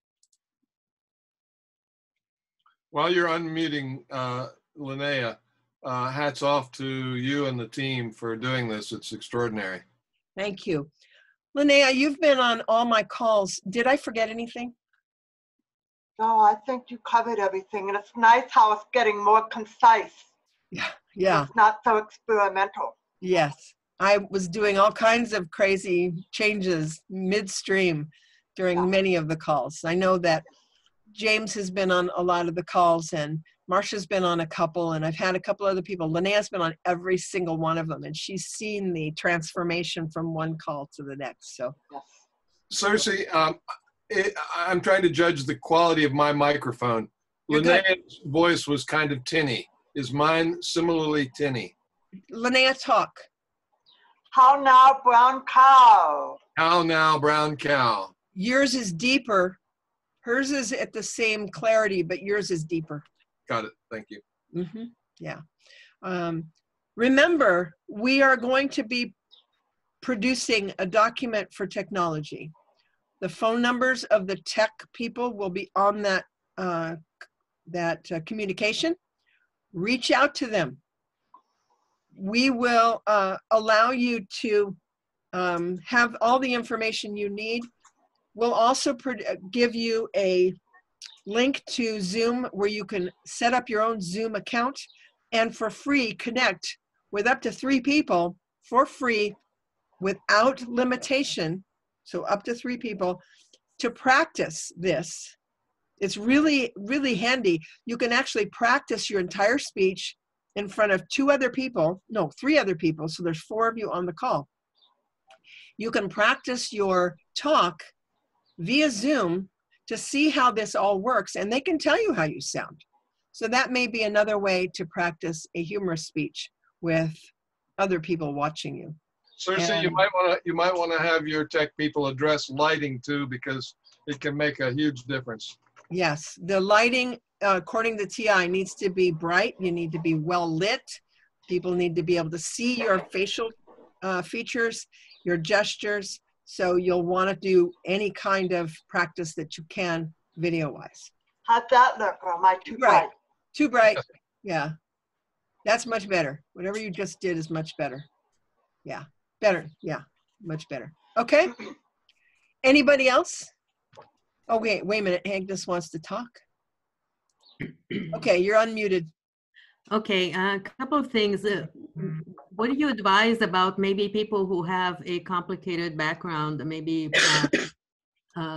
While you're unmuting Linnea, hats off to you and the team for doing this. It's extraordinary. Thank you. Linnea, you've been on all my calls. Did I forget anything? No, I think you covered everything, and it's nice how it's getting more concise. Yeah. It's not so experimental. Yes. I was doing all kinds of crazy changes midstream during many of the calls. I know that James has been on a lot of the calls, and Marcia's been on a couple, and I've had a couple other people. Linnea's been on every single one of them, and she's seen the transformation from one call to the next. So, Yes. Cersei, I'm trying to judge the quality of my microphone. You're good. Linnea's voice was kind of tinny. Is mine similarly tinny? Linnea, talk. How now, brown cow? How now, brown cow? Yours is deeper. Hers is at the same clarity, but yours is deeper. Got it. Thank you. Mm-hmm. Yeah. Remember, we are going to be producing a document for technology. The phone numbers of the tech people will be on that, communication. Reach out to them. We will allow you to have all the information you need. We'll also give you a link to Zoom where you can set up your own Zoom account and for free connect with up to 3 people for free without limitation. So up to 3 people to practice this. It's really, really handy. You can actually practice your entire speech in front of 3 other people. So there's 4 of you on the call. You can practice your talk via Zoom to see how this all works, and they can tell you how you sound. So that may be another way to practice a humorous speech with other people watching you. Cersei, you might want to have your tech people address lighting too, because it can make a huge difference. Yes, the lighting, according to TI, needs to be bright. You need to be well lit. People need to be able to see your facial features, your gestures. So you'll want to do any kind of practice that you can video-wise. How'd that look? Or am I too bright? Too bright. Yeah, that's much better. Whatever you just did is much better. Yeah, better. Yeah, much better. Okay. Anybody else? Oh, wait a minute. Agnes wants to talk. Okay, you're unmuted. Okay, a couple of things. What do you advise about maybe people who have a complicated background, maybe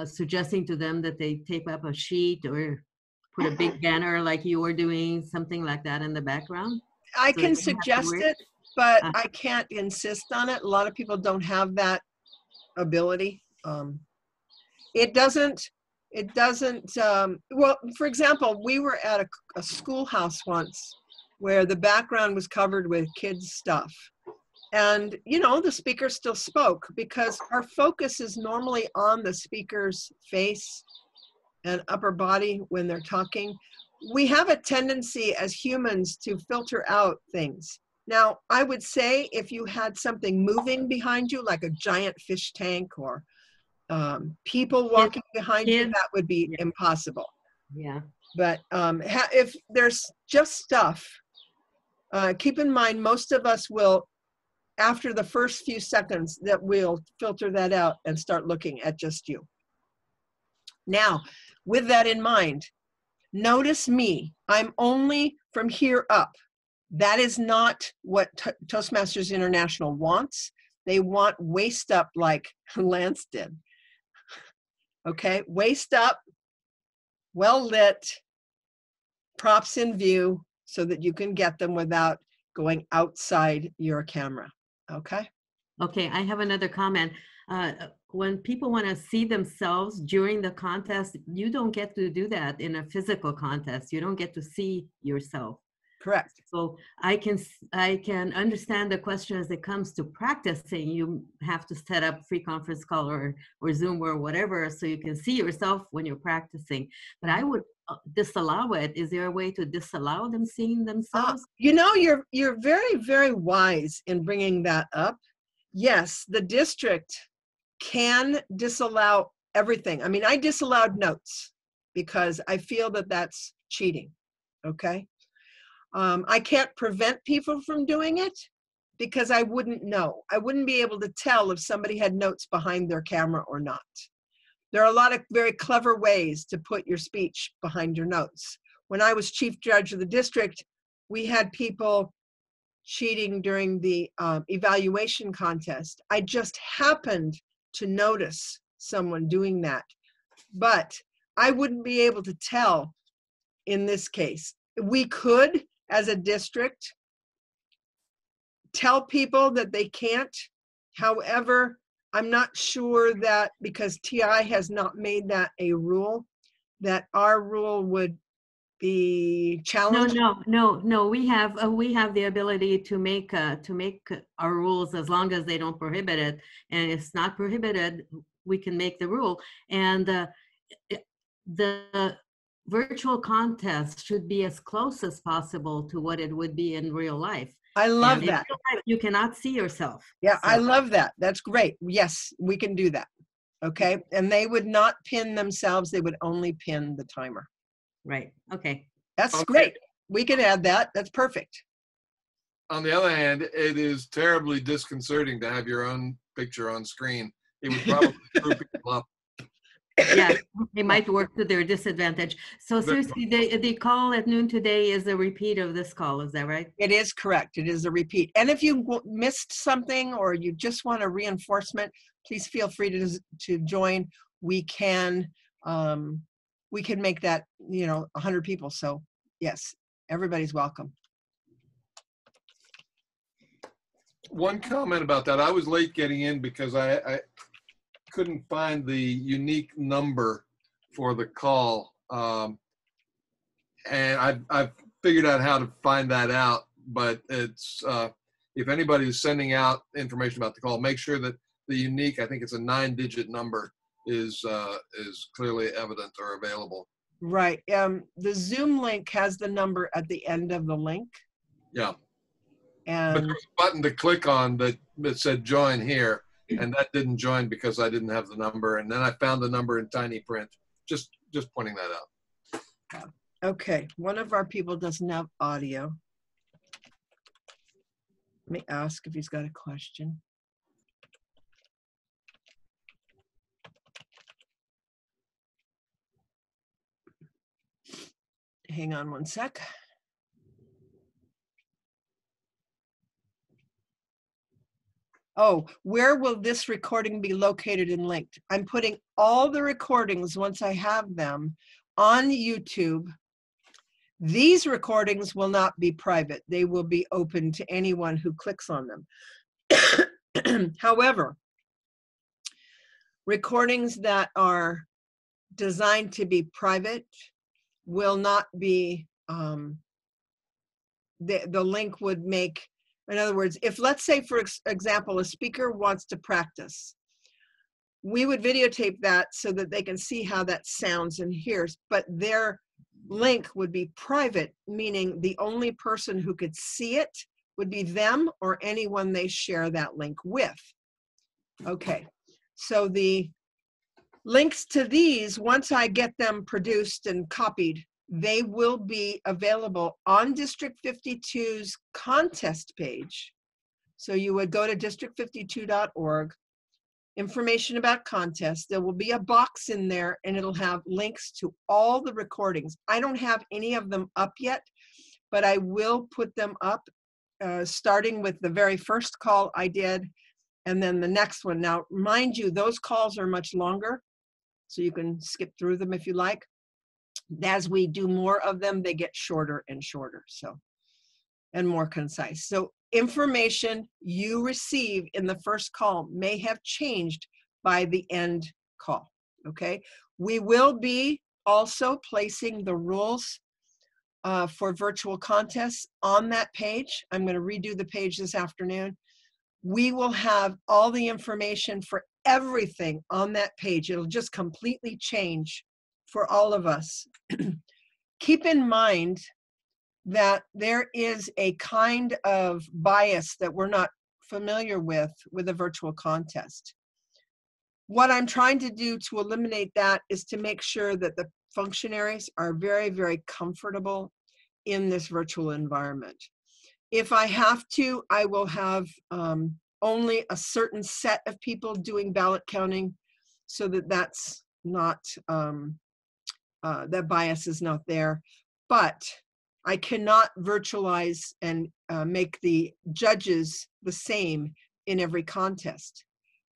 suggesting to them that they tape up a sheet or put a big banner like you were doing, something like that in the background? I can suggest it, but I can't insist on it. A lot of people don't have that ability. It doesn't, well, for example, we were at a schoolhouse once where the background was covered with kids' stuff. And, you know, the speaker still spoke because our focus is normally on the speaker's face and upper body when they're talking. We have a tendency as humans to filter out things. Now, I would say if you had something moving behind you, like a giant fish tank or people walking behind you, that would be impossible. Yeah. But if there's just stuff, keep in mind, most of us will, after the first few seconds, that we'll filter that out and start looking at just you. Now, with that in mind, notice me. I'm only from here up. That is not what Toastmasters International wants. They want waist up like Lance did. Okay, waist up, well lit, props in view so that you can get them without going outside your camera. Okay? Okay, I have another comment. When people want to see themselves during the contest, you don't get to do that in a physical contest. You don't get to see yourself. Correct. So I can understand the question as it comes to practicing. You have to set up free conference call or Zoom or whatever so you can see yourself when you're practicing. But I would disallow it. Is there a way to disallow them seeing themselves? You know, you're very, very wise in bringing that up. Yes, the district can disallow everything. I mean, I disallowed notes because I feel that that's cheating. Okay. I can't prevent people from doing it because I wouldn't know. I wouldn't be able to tell if somebody had notes behind their camera or not. There are a lot of very clever ways to put your speech behind your notes. When I was chief judge of the district, we had people cheating during the evaluation contest. I just happened to notice someone doing that, but I wouldn't be able to tell in this case. We could, as a district, tell people that they can't. However, I'm not sure that, because TI has not made that a rule, that our rule would be No, challenged. no. We have the ability to make our rules as long as they don't prohibit it. And if it's not prohibited, we can make the rule. And the virtual contest should be as close as possible to what it would be in real life. I love And in that. real life, you cannot see yourself. Yeah, I So- love that. That's great. Yes, we can do that. Okay. And they would not pin themselves. They would only pin the timer. Right. Okay. That's Okay. great. We can add that. That's perfect. On the other hand, it is terribly disconcerting to have your own picture on screen. It would probably screw people up. Yeah, they might work to their disadvantage. So Very seriously, the call at noon today is a repeat of this call. Is that right? It is correct. It is a repeat. And if you missed something or you just want a reinforcement, please feel free to join. We can make that, 100 people. So yes, everybody's welcome. One comment about that. I was late getting in because I couldn't find the unique number for the call. And I've figured out how to find that out, but it's, if anybody is sending out information about the call, make sure that the unique, I think it's a 9-digit number, is clearly evident or available. Right. The Zoom link has the number at the end of the link. Yeah. But And there's a button to click on that said join here, and that didn't join because I didn't have the number. And then I found the number in tiny print. Just pointing that out. okay, one of our people doesn't have audio. Let me ask if he's got a question. Hang on one sec. Oh, where will this recording be located and linked? I'm putting all the recordings, once I have them, on YouTube. These recordings will not be private. They will be open to anyone who clicks on them. However, recordings that are designed to be private will not be, the link would make, in other words, if, let's say, for example, a speaker wants to practice, we would videotape that so that they can see how that sounds and hears, but their link would be private, meaning the only person who could see it would be them or anyone they share that link with. Okay, so the links to these, once I get them produced and copied, they will be available on District 52's contest page. So you would go to district52.org, information about contests. There will be a box in there and it'll have links to all the recordings. I don't have any of them up yet, but I will put them up, starting with the very first call I did and then the next one. Now, mind you, those calls are much longer, so you can skip through them if you like. As we do more of them, they get shorter and shorter, so, and more concise. So information you receive in the first call may have changed by the end call, okay? We will be also placing the rules for virtual contests on that page. I'm going to redo the page this afternoon. We will have all the information for everything on that page. It'll just completely change for all of us. Keep in mind that there is a kind of bias that we're not familiar with a virtual contest. What I'm trying to do to eliminate that is to make sure that the functionaries are very, very comfortable in this virtual environment. If I have to, I will have only a certain set of people doing ballot counting, so that that's not, that bias is not there. But I cannot virtualize and make the judges the same in every contest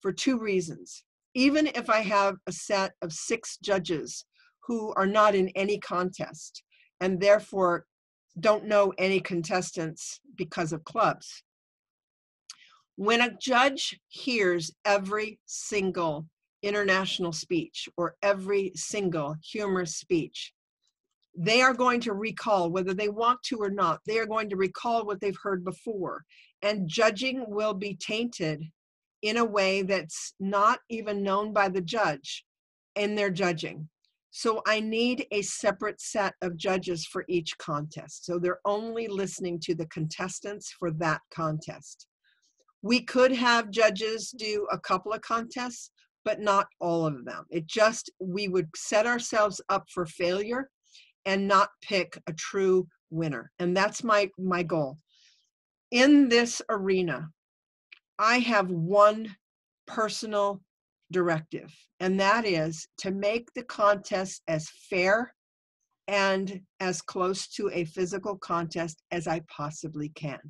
for two reasons. Even if I have a set of 6 judges who are not in any contest and therefore don't know any contestants because of clubs, when a judge hears every single international speech or every single humorous speech, they are going to recall, whether they want to or not, they are going to recall what they've heard before. And judging will be tainted in a way that's not even known by the judge in their judging. So I need a separate set of judges for each contest. So they're only listening to the contestants for that contest. We could have judges do a couple of contests, but not all of them. We would set ourselves up for failure and not pick a true winner. And that's my goal. In this arena, I have one personal directive, and that is to make the contest as fair and as close to a physical contest as I possibly can.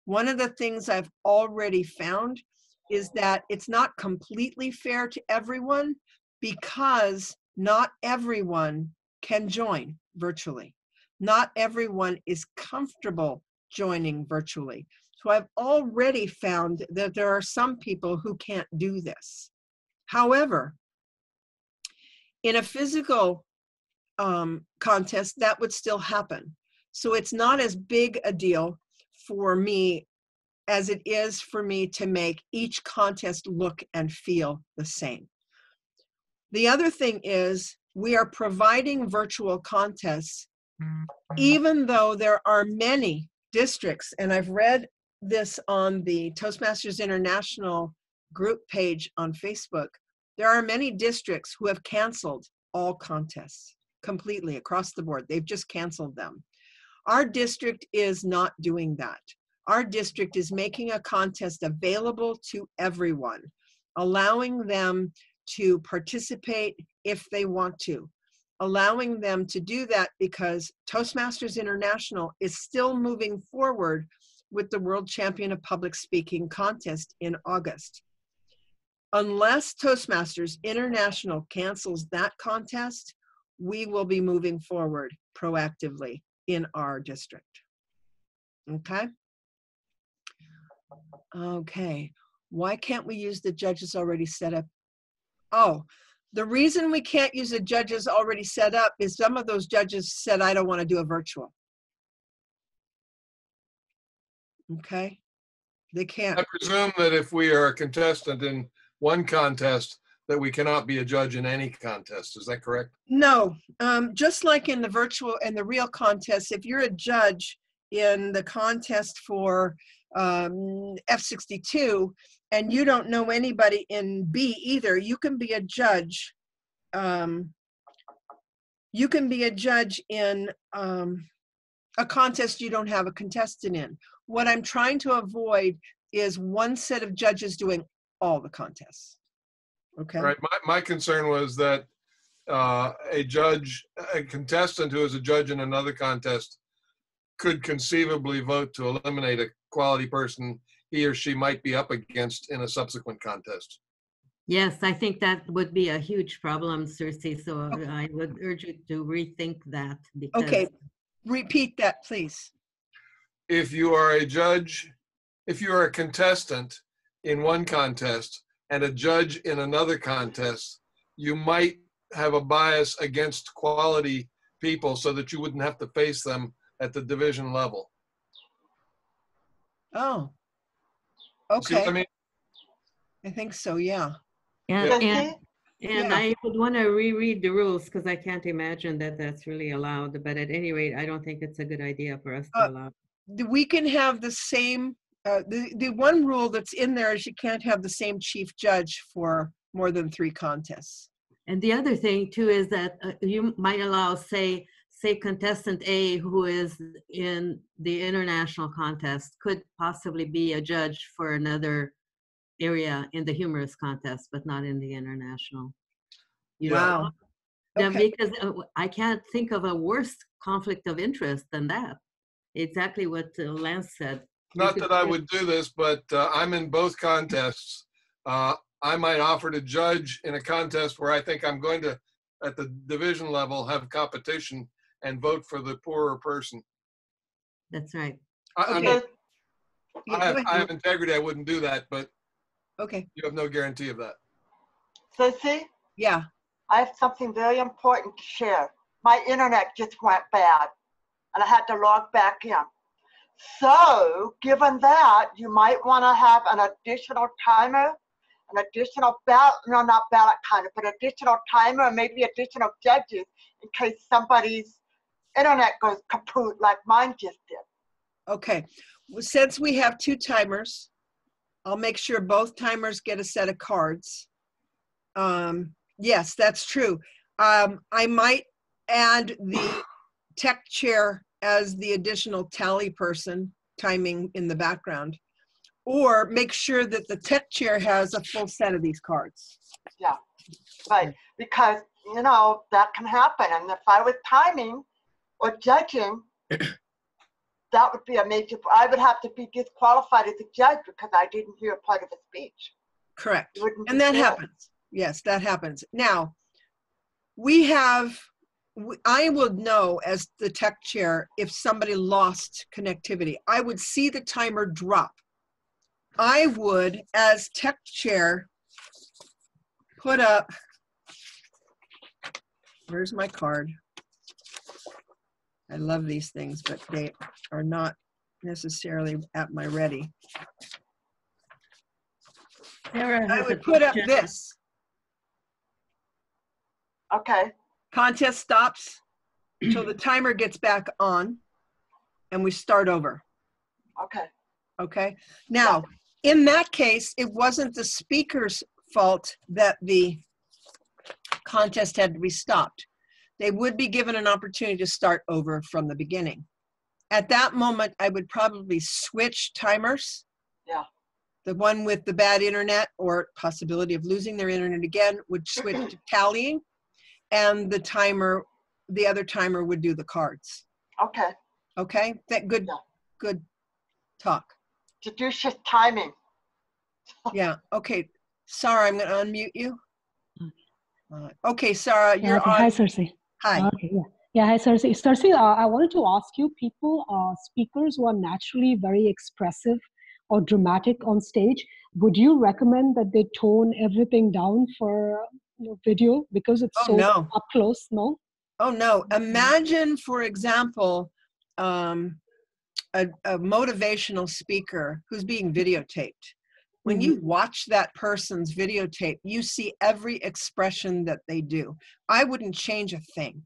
One of the things I've already found is that it's not completely fair to everyone, because not everyone can join virtually. Not everyone is comfortable joining virtually. So I've already found that there are some people who can't do this. However, in a physical contest, that would still happen. So it's not as big a deal for me as it is for me to make each contest look and feel the same. The other thing is, we are providing virtual contests, even though there are many districts, and I've read this on the Toastmasters International group page on Facebook, there are many districts who have canceled all contests completely across the board. They've just canceled them. Our district is not doing that. Our district is making a contest available to everyone, allowing them to participate if they want to, allowing them to do that because Toastmasters International is still moving forward with the World Champion of Public Speaking contest in August. Unless Toastmasters International cancels that contest, we will be moving forward proactively in our district. Okay? Okay. Why can't we use the judges already set up? Oh, the reason we can't use the judges already set up is some of those judges said, I don't want to do a virtual. Okay? They can't. I presume that if we are a contestant in one contest, that we cannot be a judge in any contest. Is that correct? No. Just like in the virtual and the real contest, if you're a judge in the contest for F62 and you don't know anybody in B either, you can be a judge. You can be a judge in a contest you don't have a contestant in. What I'm trying to avoid is one set of judges doing all the contests. Okay. Right. My concern was that a contestant who is a judge in another contest could conceivably vote to eliminate a quality person he or she might be up against in a subsequent contest. Yes, I think that would be a huge problem, Circe. So I would urge you to rethink that. Because okay. Repeat that, please. If you are a judge, if you are a contestant in one contest and a judge in another contest, you might have a bias against quality people so that you wouldn't have to face them at the division level. Oh, See what okay. I mean? I think so, yeah. And Yeah. I would want to reread the rules because I can't imagine that that's really allowed. But at any rate, I don't think it's a good idea for us to allow. We can have the same, the one rule that's in there is you can't have the same chief judge for more than 3 contests. And the other thing too is that you might allow, say, say contestant A, who is in the international contest, could possibly be a judge for another area in the humorous contest, but not in the international. You know? Wow. Yeah, Okay. because I can't think of a worse conflict of interest than that. Exactly what Lance said. Not that I would do this, but I'm in both contests. I might offer to judge in a contest where I think I'm going to, at the division level, have competition and vote for the poorer person. That's right. Okay. I have integrity. I wouldn't do that, but okay. You have no guarantee of that. Sissy? Yeah. I have something very important to share. My internet just went bad, and I had to log back in. So, given that, you might want to have an additional timer, an additional ballot, no, not ballot timer, but additional timer, and maybe additional judges in case somebody's internet goes kaput like mine just did. Okay. Well, since we have 2 timers, I'll make sure both timers get a set of cards. Yes, that's true. I might add the tech chair as the additional tally person timing in the background, or make sure that the tech chair has a full set of these cards. Yeah, right, because, you know, that can happen. And if I was timing or judging, that would be a major, I would have to be disqualified as a judge because I didn't hear part of the speech. Correct. And that happens. Yes, that happens. Now, I would know as the tech chair if somebody lost connectivity. I would see the timer drop. I would, as tech chair, put up, where's my card? I love these things, but they are not necessarily at my ready. I would put up this. Okay. Contest stops until the timer gets back on and we start over. Okay. Okay. Now, in that case, it wasn't the speaker's fault that the contest had to be stopped. They would be given an opportunity to start over from the beginning. At that moment, I would probably switch timers. Yeah. The one with the bad internet or possibility of losing their internet again would switch to tallying, and the other timer would do the cards. Okay. Okay, that good, good talk. Judicious timing. Yeah. Okay, Sarah, I'm going to unmute you. Okay, Sarah, you're on. Hi, Cersei. Hi. Okay, yeah, hi, Cersei. Cersei, I wanted to ask you, speakers who are naturally very expressive or dramatic on stage, would you recommend that they tone everything down for video because it's up close? No? Oh, no. Imagine, for example, a motivational speaker who's being videotaped. When you watch that person's videotape, you see every expression that they do. I wouldn't change a thing.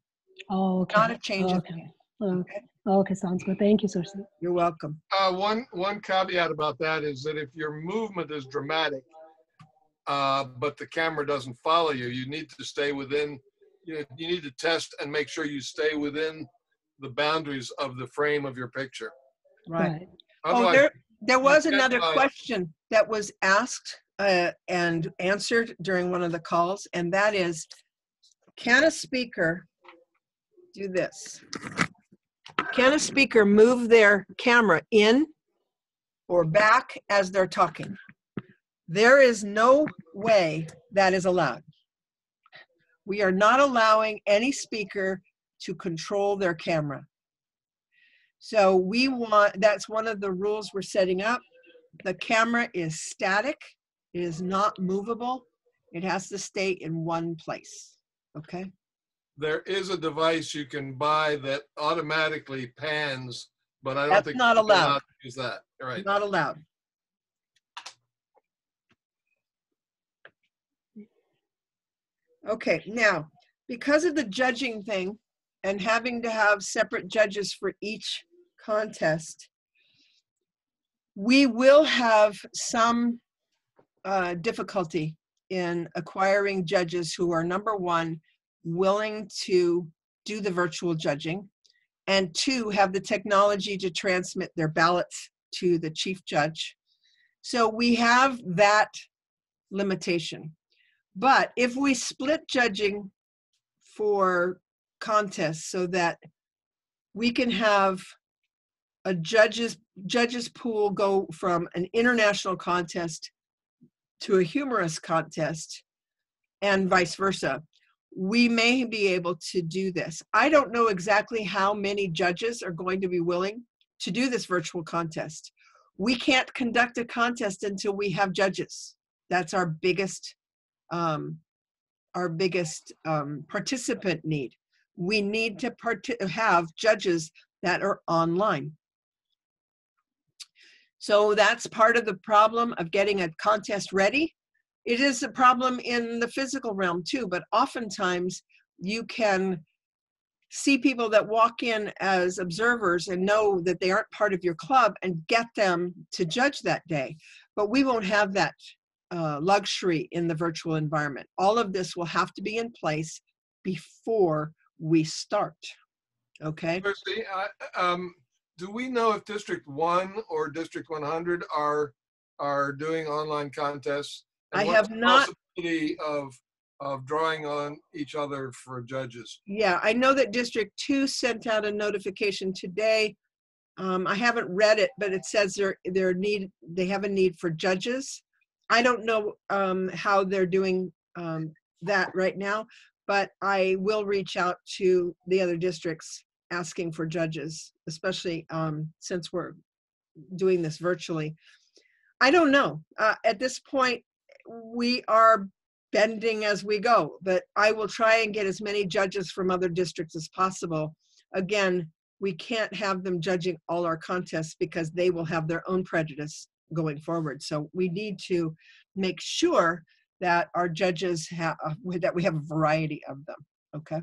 Oh, okay. Not a change a thing. Okay. Okay, sounds good. Thank you, Cersei. You're welcome. One caveat about that is that if your movement is dramatic, but the camera doesn't follow you, you need to stay within, you need to test and make sure you stay within the boundaries of the frame of your picture. Right. Oh, there was another question that was asked and answered during one of the calls, and that is, can a speaker do this? Can a speaker move their camera in or back as they're talking? There is no way that is allowed. We are not allowing any speaker to control their camera. So that's one of the rules we're setting up. The camera is static. It is not movable. It has to stay in one place, okay? There is a device you can buy that automatically pans, but I don't think that's not allowed. To use that. All right. Not allowed. Okay, now, because of the judging thing and having to have separate judges for each contest, we will have some difficulty in acquiring judges who are, number one, willing to do the virtual judging, and 2, have the technology to transmit their ballots to the chief judge. So we have that limitation. But if we split judging for contests so that we can have a judges pool go from an international contest to a humorous contest and vice versa, we may be able to do this. I don't know exactly how many judges are going to be willing to do this virtual contest. We can't conduct a contest until we have judges. That's our biggest participant need. We need to have judges that are online. So that's part of the problem of getting a contest ready. It is a problem in the physical realm too, but oftentimes you can see people that walk in as observers and know that they aren't part of your club and get them to judge that day. But we won't have that luxury in the virtual environment. All of this will have to be in place before we start. Okay. Kirsty, do we know if District 1 or District 100 are doing online contests? And I what's have the not. Possibility of drawing on each other for judges. Yeah, I know that District 2 sent out a notification today. I haven't read it, but it says they have a need for judges. I don't know how they're doing that right now, but I will reach out to the other districts asking for judges, especially since we're doing this virtually. I don't know. At this point, we are bending as we go, but I will try and get as many judges from other districts as possible. Again, we can't have them judging all our contests because they will have their own prejudice going forward. So we need to make sure that our judges have, that we have a variety of them, okay?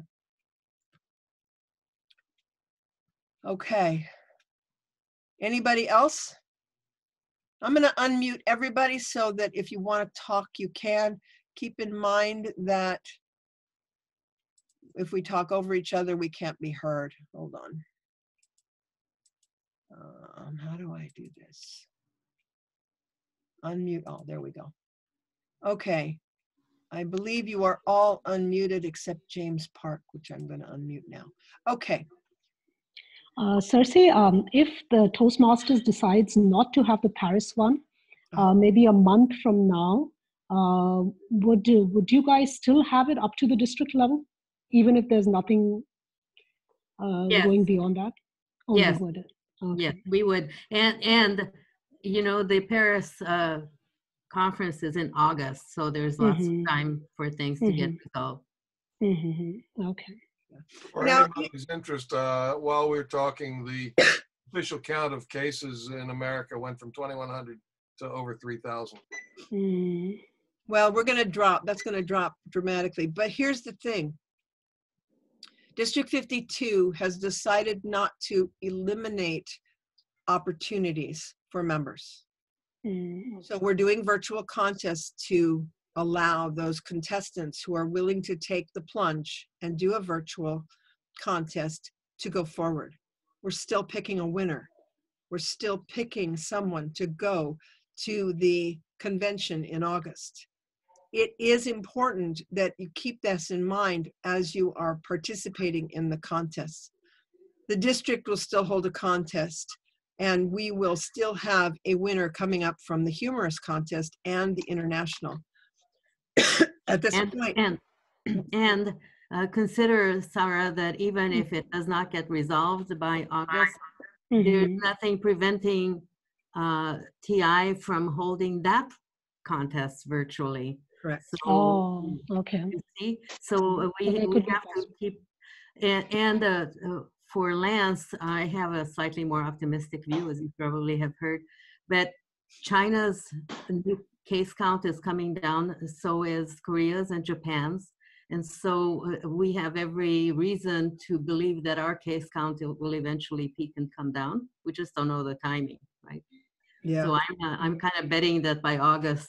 Okay. Anybody else? I'm going to unmute everybody so that if you want to talk, you can. Keep in mind that if we talk over each other, we can't be heard. Hold on. How do I do this? Unmute. Oh, there we go. Okay. I believe you are all unmuted except James Park, which I'm going to unmute now. Okay. Cersei, if the Toastmasters decides not to have the Paris one, maybe a month from now, would you guys still have it up to the district level, even if there's nothing Yes. going beyond that? Oh, Yes. you would. Okay. Yes, we would. And you know, the Paris conference is in August, so there's lots of time for things to get resolved. Okay. For Now, anybody's interest, while we're talking, the official count of cases in America went from 2,100 to over 3,000. well, we're going to drop. That's going to drop dramatically. But here's the thing. District 52 has decided not to eliminate opportunities for members. So we're doing virtual contests to allow those contestants who are willing to take the plunge and do a virtual contest to go forward. We're still picking a winner. We're still picking someone to go to the convention in August. It is important that you keep this in mind as you are participating in the contest. The district will still hold a contest, and we will still have a winner coming up from the humorous contest and the international. At this point. And consider, Sarah, that even if it does not get resolved by August, there's nothing preventing TI from holding that contest virtually. Correct. So, okay. You see? So we have to keep, and for Lance, I have a slightly more optimistic view, as you probably have heard, but China's new case count is coming down, so is Korea's and Japan's. And so we have every reason to believe that our case count will eventually peak and come down. We just don't know the timing, right? Yeah. So I'm kind of betting that by August,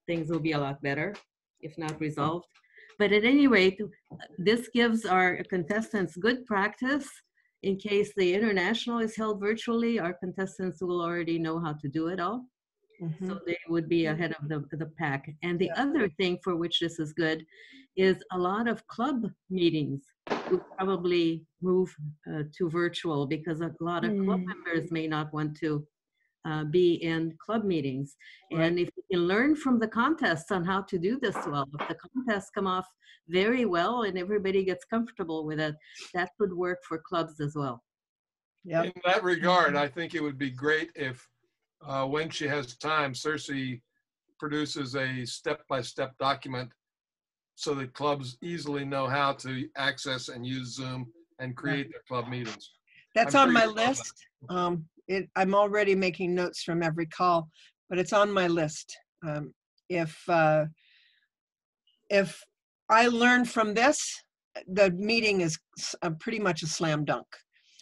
things will be a lot better, if not resolved. But at any rate, this gives our contestants good practice. In case the international is held virtually, our contestants will already know how to do it all. So they would be ahead of the pack. And the other thing for which this is good is a lot of club meetings would probably move to virtual, because a lot of club members may not want to be in club meetings. And if you can learn from the contests on how to do this well, if the contests come off very well and everybody gets comfortable with it, that could work for clubs as well. Yep. In that regard, I think it would be great if when she has time, Cersei produces a step-by-step document so that clubs easily know how to access and use Zoom and create their club meetings. That's on my list. I'm already making notes from every call, but it's on my list. If I learn from this, the meeting is pretty much a slam dunk.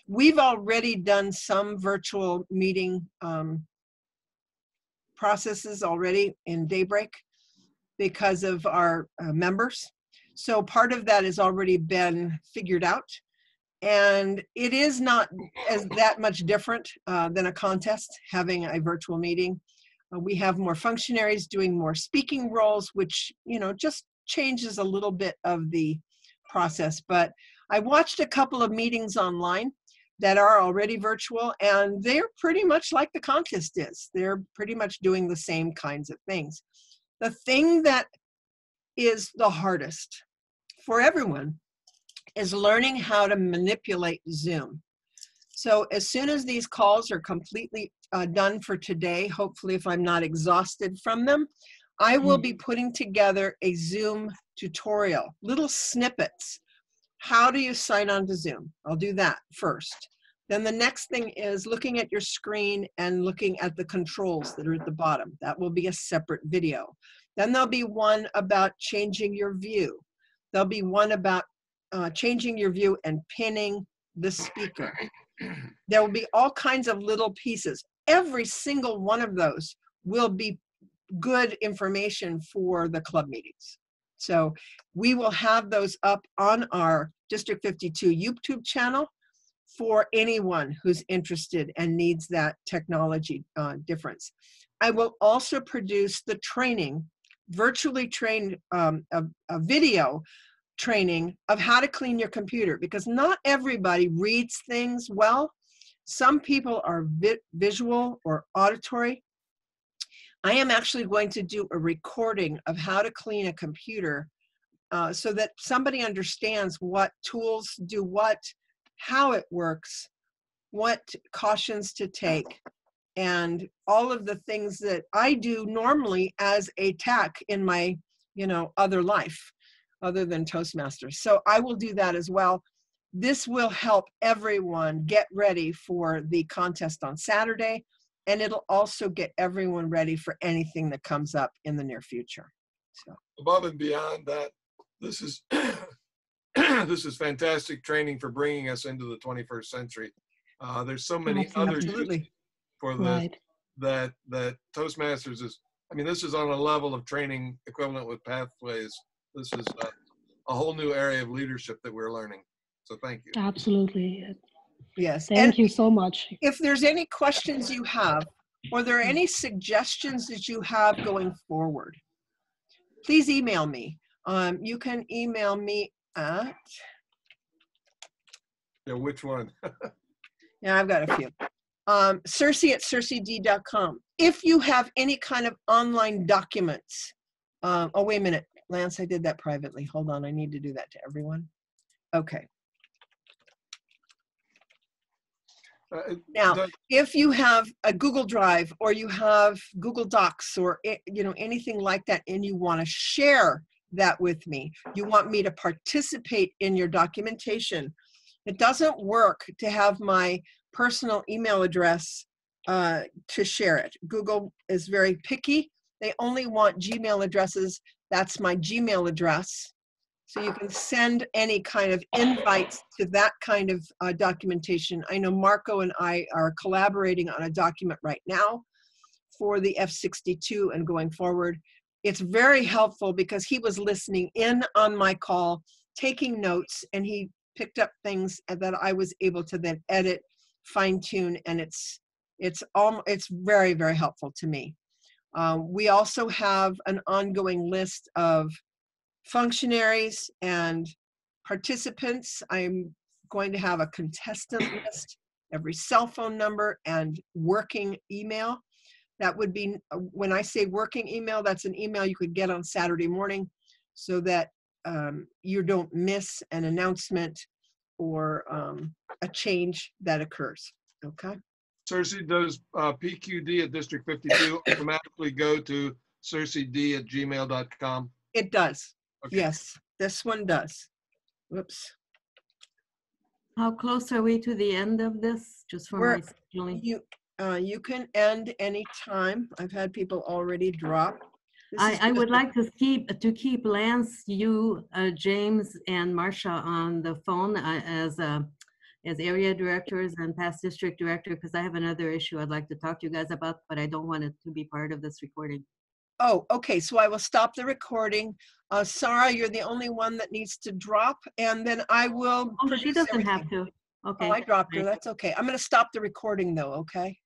We've already done some virtual meeting processes already in Daybreak because of our members. So part of that has already been figured out. And it is not as that much different than a contest, having a virtual meeting. We have more functionaries doing more speaking roles, which, just changes a little bit of the process. But I watched a couple of meetings online that are already virtual, and they're pretty much like the contest is. They're pretty much doing the same kinds of things. The thing that is the hardest for everyone is learning how to manipulate Zoom. So as soon as these calls are completely done for today, hopefully if I'm not exhausted from them, I will be putting together a Zoom tutorial, little snippets. How do you sign on to Zoom? I'll do that first. Then the next thing is looking at your screen and looking at the controls that are at the bottom. That will be a separate video. Then there'll be one about changing your view. There'll be one about changing your view and pinning the speaker. There will be all kinds of little pieces. Every single one of those will be good information for the club meetings. So we will have those up on our District 52 YouTube channel for anyone who's interested and needs that technology difference. I will also produce the training, virtually trained a video training of how to clean your computer, because not everybody reads things well. Some people are visual or auditory. I am actually going to do a recording of how to clean a computer so that somebody understands what tools do what, how it works, what cautions to take, and all of the things that I do normally as a tech in my, other life, other than Toastmasters. So I will do that as well. This will help everyone get ready for the contest on Saturday, and it'll also get everyone ready for anything that comes up in the near future. So above and beyond that, this is this is fantastic training for bringing us into the 21st century. There's so many other uses for this that Toastmasters is. I mean, this is on a level of training equivalent with Pathways. This is a whole new area of leadership that we're learning. So thank you. Absolutely. Yes. Thank you so much. If there's any questions you have, or there are any suggestions that you have going forward, please email me. You can email me at... Yeah, which one? Yeah, I've got a few. Cersei@cerseid.com. If you have any kind of online documents, oh, wait a minute, Lance, I did that privately. Hold on, I need to do that to everyone. Okay. Now, if you have a Google Drive or you have Google Docs or anything like that, and you want to share that with me, you want me to participate in your documentation, it doesn't work to have my personal email address to share it. Google is very picky. They only want Gmail addresses. That's my Gmail address. So you can send any kind of invites to that kind of documentation. I know Marco and I are collaborating on a document right now for the F-62 and going forward. it's very helpful because he was listening in on my call, taking notes, and he picked up things that I was able to then edit, fine tune, and it's very, very helpful to me. We also have an ongoing list of functionaries and participants. I'm going to have a contestant list, every cell phone number, and working email. That would be, when I say working email, that's an email you could get on Saturday morning so that you don't miss an announcement or a change that occurs, okay? Cersei, does PQD at District 52 automatically go to cerseid@gmail.com? It does, Okay. yes, this one does. Whoops. How close are we to the end of this? Just for my scheduling. You can end any time. I've had people already drop. I would like to keep Lance, you, James, and Marsha on the phone as area directors and past district director, because I have another issue I'd like to talk to you guys about, but I don't want it to be part of this recording. Oh, okay. So I will stop the recording. Sarah, you're the only one that needs to drop, and then I will. Oh, she doesn't have to. Okay. Oh, I dropped her. That's okay. I'm going to stop the recording though. Okay.